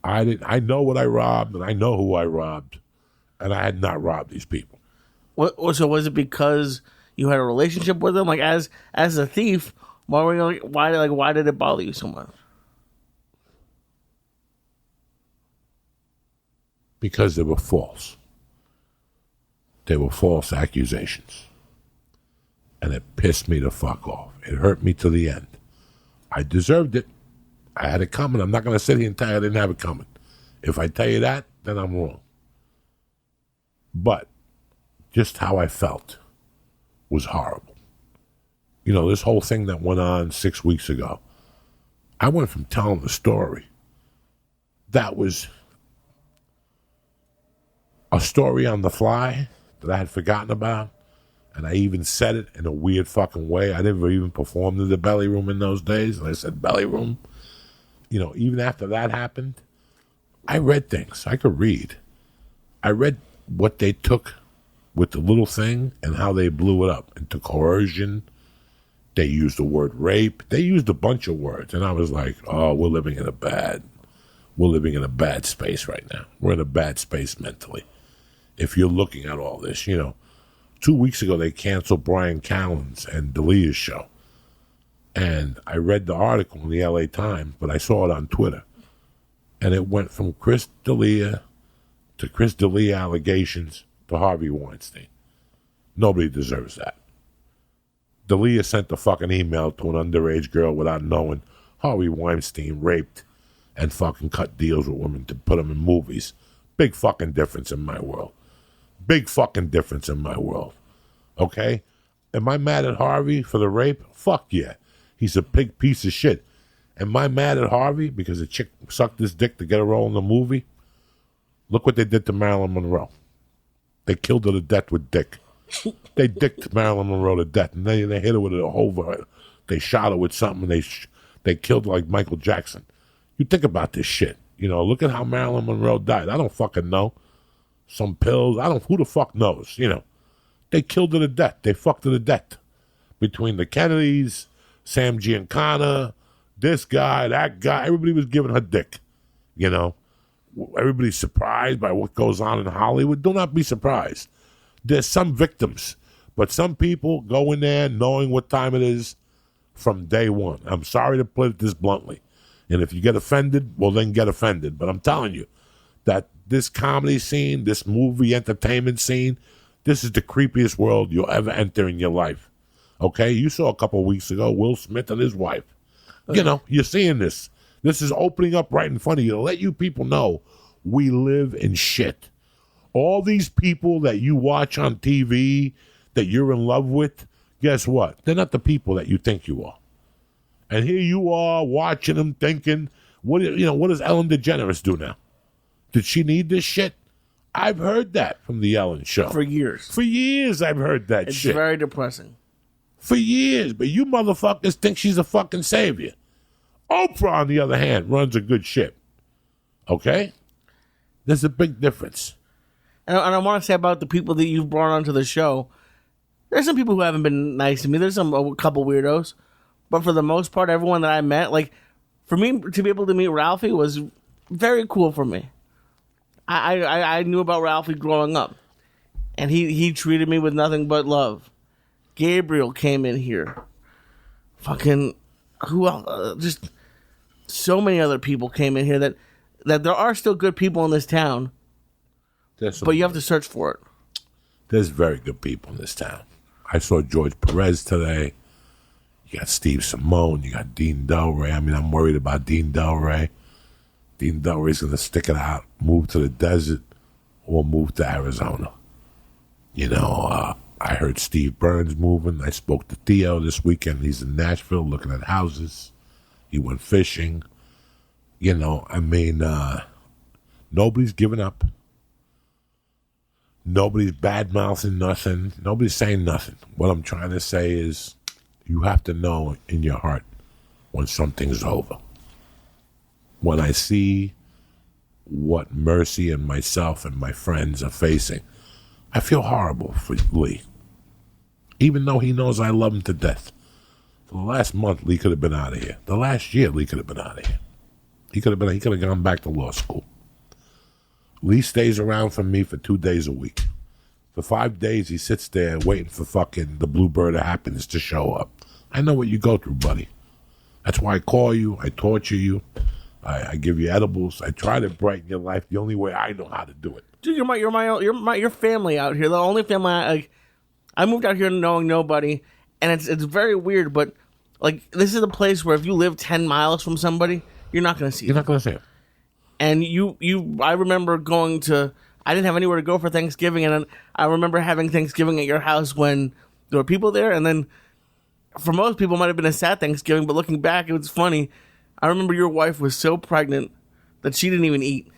I know what I robbed, and I know who I robbed, and I had not robbed these people. So was it because you had a relationship with them? Like, as a thief, why did it bother you so much? because they were false. They were false accusations. And it pissed me the fuck off. It hurt me to the end. I deserved it. I had it coming. I'm not going to sit here and tell you I didn't have it coming. If I tell you that, then I'm wrong. But just how I felt was horrible. You know, this whole thing that went on 6 weeks ago, I went from telling the story that was a story on the fly that I had forgotten about, and I even said it in a weird fucking way. I never even performed in the belly room in those days, and I said belly room. You know, even after that happened, I read things. I could read. I read what they took with the little thing and how they blew it up into coercion. They used the word rape. They used a bunch of words, and I was like, oh, we're living in a bad space right now. We're in a bad space mentally. If you're looking at all this, you know, 2 weeks ago they canceled Brian Callen's and Diaz show. And I read the article in the LA Times, but I saw it on Twitter. And it went from Chris D'Elia to Chris D'Elia allegations to Harvey Weinstein. Nobody deserves that. D'Elia sent a fucking email to an underage girl without knowing Harvey Weinstein raped and fucking cut deals with women to put them in movies. Big fucking difference in my world. Big fucking difference in my world. Okay? Am I mad at Harvey for the rape? Fuck yeah. He's a big piece of shit. Am I mad at Harvey because a chick sucked his dick to get a role in the movie? Look what they did to Marilyn Monroe. They killed her to death with dick. They dicked Marilyn Monroe to death, and they hit her with a over. They shot her with something, and they killed her like Michael Jackson. You think about this shit. You know, look at how Marilyn Monroe died. I don't fucking know. Some pills. Who the fuck knows? You know, they killed her to death. They fucked her to death. Between the Kennedys, Sam Giancana, this guy, that guy, everybody was giving her dick. You know, everybody's surprised by what goes on in Hollywood. Do not be surprised. There's some victims, but some people go in there knowing what time it is from day one. I'm sorry to put it this bluntly. And if you get offended, well, then get offended. But I'm telling you that this comedy scene, this movie entertainment scene, this is the creepiest world you'll ever enter in your life. Okay? You saw a couple of weeks ago Will Smith and his wife. You know, you're seeing this. This is opening up right in front of you to let you people know we live in shit. All these people that you watch on TV that you're in love with, guess what? They're not the people that you think you are. And here you are watching them thinking, what does Ellen DeGeneres do now? Did she need this shit? I've heard that from the Ellen show. For years. For years I've heard that shit. It's very depressing. For years. But you motherfuckers think she's a fucking savior. Oprah, on the other hand, runs a good ship. Okay? There's a big difference. And I want to say about the people that you've brought onto the show, there's some people who haven't been nice to me. There's a couple weirdos. But for the most part, everyone that I met, like, for me to be able to meet Ralphie was very cool for me. I knew about Ralphie growing up. And he treated me with nothing but love. Gabriel came in here. Fucking, who else? Just so many other people came in here that there are still good people in this town. But you have to search for it. There's very good people in this town. I saw George Perez today. You got Steve Simone. You got Dean Delray. I mean, I'm worried about Dean Delray. Dean Delray's going to stick it out, move to the desert, or move to Arizona. You know, I heard Steve Burns moving. I spoke to Theo this weekend. He's in Nashville looking at houses. He went fishing. You know, I mean, nobody's giving up. Nobody's bad-mouthing nothing. Nobody's saying nothing. What I'm trying to say is you have to know in your heart when something's over. When I see what Mercy and myself and my friends are facing, I feel horrible for Lee. Even though he knows I love him to death. For the last month, Lee could have been out of here. The last year, Lee could have been out of here. He could have gone back to law school. Lee stays around for me for 2 days a week. For 5 days, he sits there waiting for fucking the bluebird of happiness to show up. I know what you go through, buddy. That's why I call you, I torture you, I give you edibles. I try to brighten your life the only way I know how to do it. Dude, your family out here. The only family I moved out here knowing nobody, and it's very weird. But like, this is a place where if you live 10 miles from somebody, you're not going to see. You're not going to see it. And I remember going to. I didn't have anywhere to go for Thanksgiving, and I remember having Thanksgiving at your house when there were people there, and then for most people, it might have been a sad Thanksgiving. But looking back, it was funny. I remember your wife was so pregnant that she didn't even eat.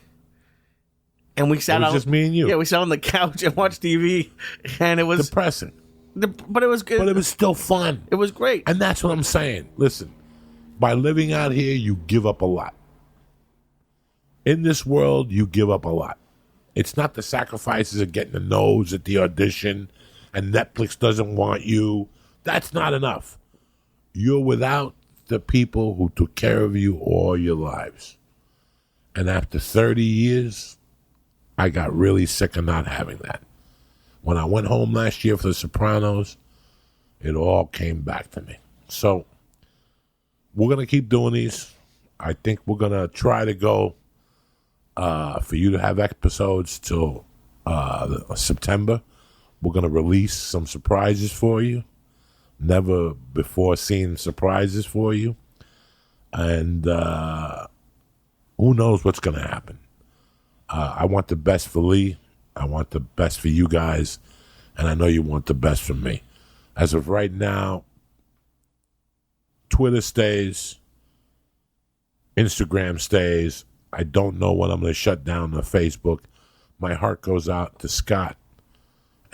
And we sat just me and you. Yeah, we sat on the couch and watched TV, and it was depressing. But it was good. But it was still fun. It was great. And that's what I'm saying. Listen, by living out here, you give up a lot. In this world, you give up a lot. It's not the sacrifices of getting a nose at the audition and Netflix doesn't want you. That's not enough. You're without the people who took care of you all your lives. And after 30 years, I got really sick of not having that. When I went home last year for The Sopranos, it all came back to me. So we're going to keep doing these. I think we're going to try to go for you to have episodes till September. We're going to release some surprises for you. Never before seen surprises for you. And who knows what's going to happen. I want the best for Lee. I want the best for you guys. And I know you want the best for me. As of right now, Twitter stays. Instagram stays. I don't know when I'm going to shut down the Facebook. My heart goes out to Scott.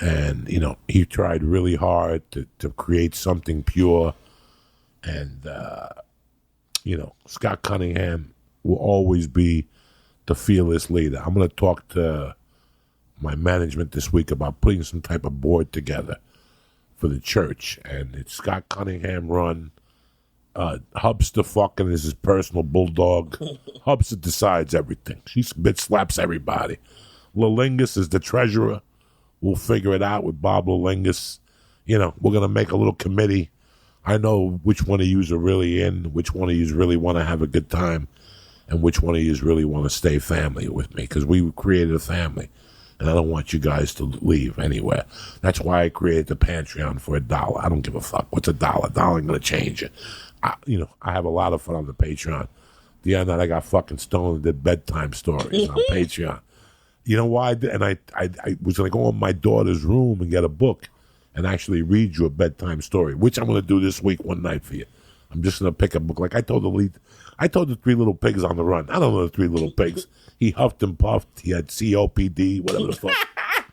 And, you know, he tried really hard to create something pure. And, you know, Scott Cunningham will always be the fearless leader. I'm going to talk to my management this week about putting some type of board together for the church. And it's Scott Cunningham run. Hubster fucking is his personal bulldog. Hubster decides everything. She slaps everybody. Lalingus is the treasurer. We'll figure it out with Bob Lalingus. You know, we're going to make a little committee. I know which one of you are really in, which one of you really want to have a good time, and which one of you really want to stay family with me, because we created a family, and I don't want you guys to leave anywhere. That's why I created the Patreon for $1. I don't give a fuck. What's $1? $1 ain't going to change it. I have a lot of fun on the Patreon. The other night I got fucking stoned and did bedtime stories on Patreon. You know why? And I was going to go in my daughter's room and get a book and actually read you a bedtime story, which I'm going to do this week one night for you. I'm just going to pick a book. Like I told the Three Little Pigs on the Run. I don't know the Three Little Pigs. He huffed and puffed. He had COPD, whatever the fuck.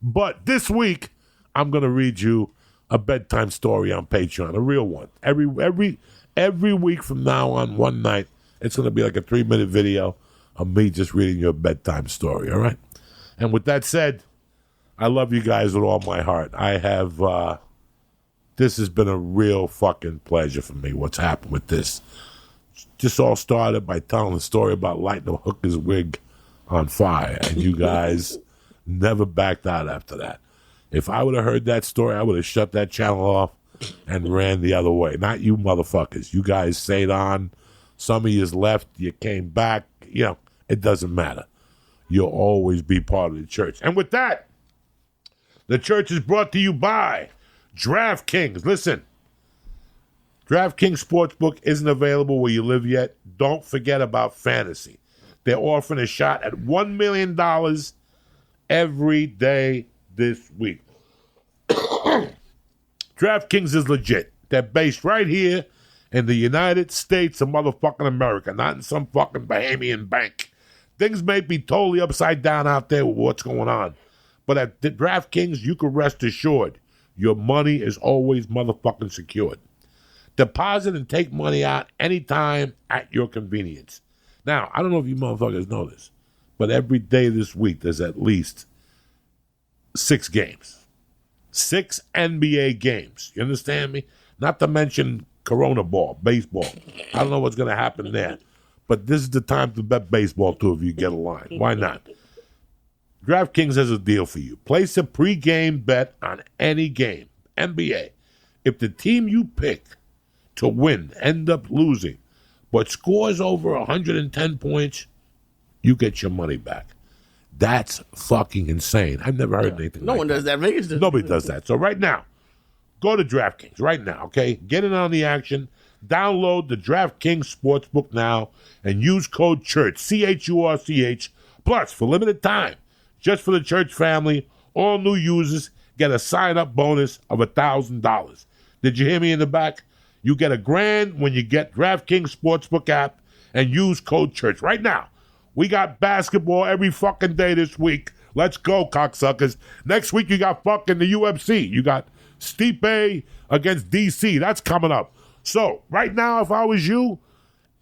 But this week, I'm going to read you a bedtime story on Patreon, a real one. Every week from now on, one night, it's going to be like a 3-minute video of me just reading you a bedtime story, all right? And with that said, I love you guys with all my heart. I have, this has been a real fucking pleasure for me, what's happened with this. Just all started by telling the story about lighting a hooker's wig on fire, and you guys never backed out after that. If I would have heard that story, I would have shut that channel off and ran the other way. Not you motherfuckers. You guys stayed on. Some of you left. You came back. You know, it doesn't matter. You'll always be part of the church. And with that, the church is brought to you by DraftKings. Listen, DraftKings Sportsbook isn't available where you live yet. Don't forget about fantasy. They're offering a shot at $1 million every day this week. DraftKings is legit. They're based right here in the United States of motherfucking America, not in some fucking Bahamian bank. Things may be totally upside down out there with what's going on. But at the DraftKings, you can rest assured your money is always motherfucking secured. Deposit and take money out anytime at your convenience. Now, I don't know if you motherfuckers know this, but every day this week there's at least 6 games. 6 NBA games. You understand me? Not to mention Corona ball, baseball. I don't know what's going to happen there. But this is the time to bet baseball, too, if you get a line. Why not? DraftKings has a deal for you. Place a pregame bet on any game, NBA. If the team you pick to win end up losing but scores over 110 points, you get your money back. That's fucking insane. I've never heard anything No like one that. does that. Vegas does. Nobody does that. So right now, go to DraftKings right now, okay? Get in on the action. Download the DraftKings Sportsbook now and use code CHURCH, CHURCH. Plus, for limited time, just for the church family, all new users get a sign-up bonus of $1,000. Did you hear me in the back? You get $1,000 when you get DraftKings Sportsbook app and use code CHURCH. Right now, we got basketball every fucking day this week. Let's go, cocksuckers. Next week, you got fucking the UFC. You got Stipe against DC. That's coming up. So, right now, if I was you,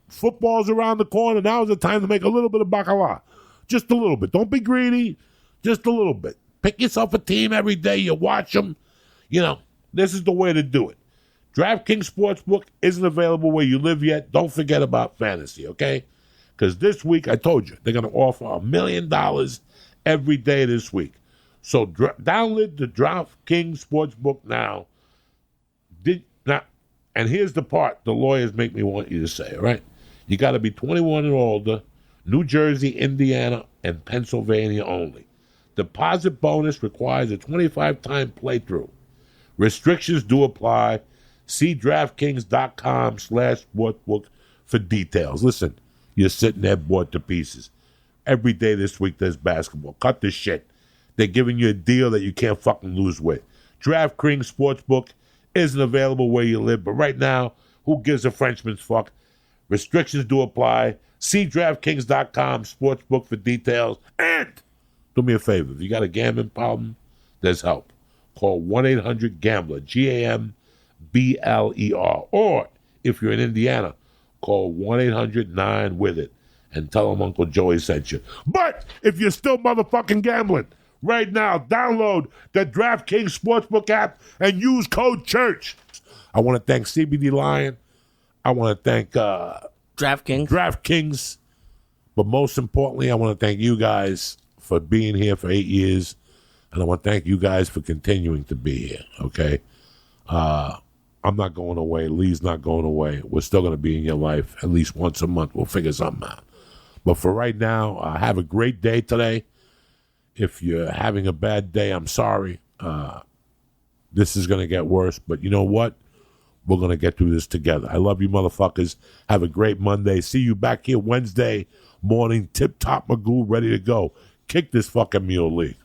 football's around the corner. Now's the time to make a little bit of baccarat. Just a little bit. Don't be greedy. Just a little bit. Pick yourself a team every day. You watch them. You know, this is the way to do it. DraftKings Sportsbook isn't available where you live yet. Don't forget about fantasy, okay? Because this week, I told you, they're going to offer $1 million every day this week. So download the DraftKings Sportsbook now. And here's the part the lawyers make me want you to say, all right? You got to be 21 and older, New Jersey, Indiana, and Pennsylvania only. Deposit bonus requires a 25-time playthrough. Restrictions do apply. See DraftKings.com/sportsbook for details. Listen, you're sitting there bored to pieces. Every day this week there's basketball. Cut the shit. They're giving you a deal that you can't fucking lose with. DraftKings Sportsbook isn't available where you live, but right now, who gives a Frenchman's fuck? Restrictions do apply. See DraftKings.com/sportsbook for details. And do me a favor. If you got a gambling problem, there's help. Call 1-800-GAMBLER, GAMBLER. Or, if you're in Indiana, call 1-800-9-WITH-IT and tell them Uncle Joey sent you. But if you're still motherfucking gambling, right now, download the DraftKings Sportsbook app and use code CHURCH. I want to thank CBD Lion. I want to thank DraftKings. But most importantly, I want to thank you guys for being here for 8 years. And I want to thank you guys for continuing to be here, okay? I'm not going away. Lee's not going away. We're still going to be in your life at least once a month. We'll figure something out. But for right now, have a great day today. If you're having a bad day, I'm sorry. This is going to get worse. But you know what? We're going to get through this together. I love you, motherfuckers. Have a great Monday. See you back here Wednesday morning. Tip-top Magoo, ready to go. Kick this fucking mule league.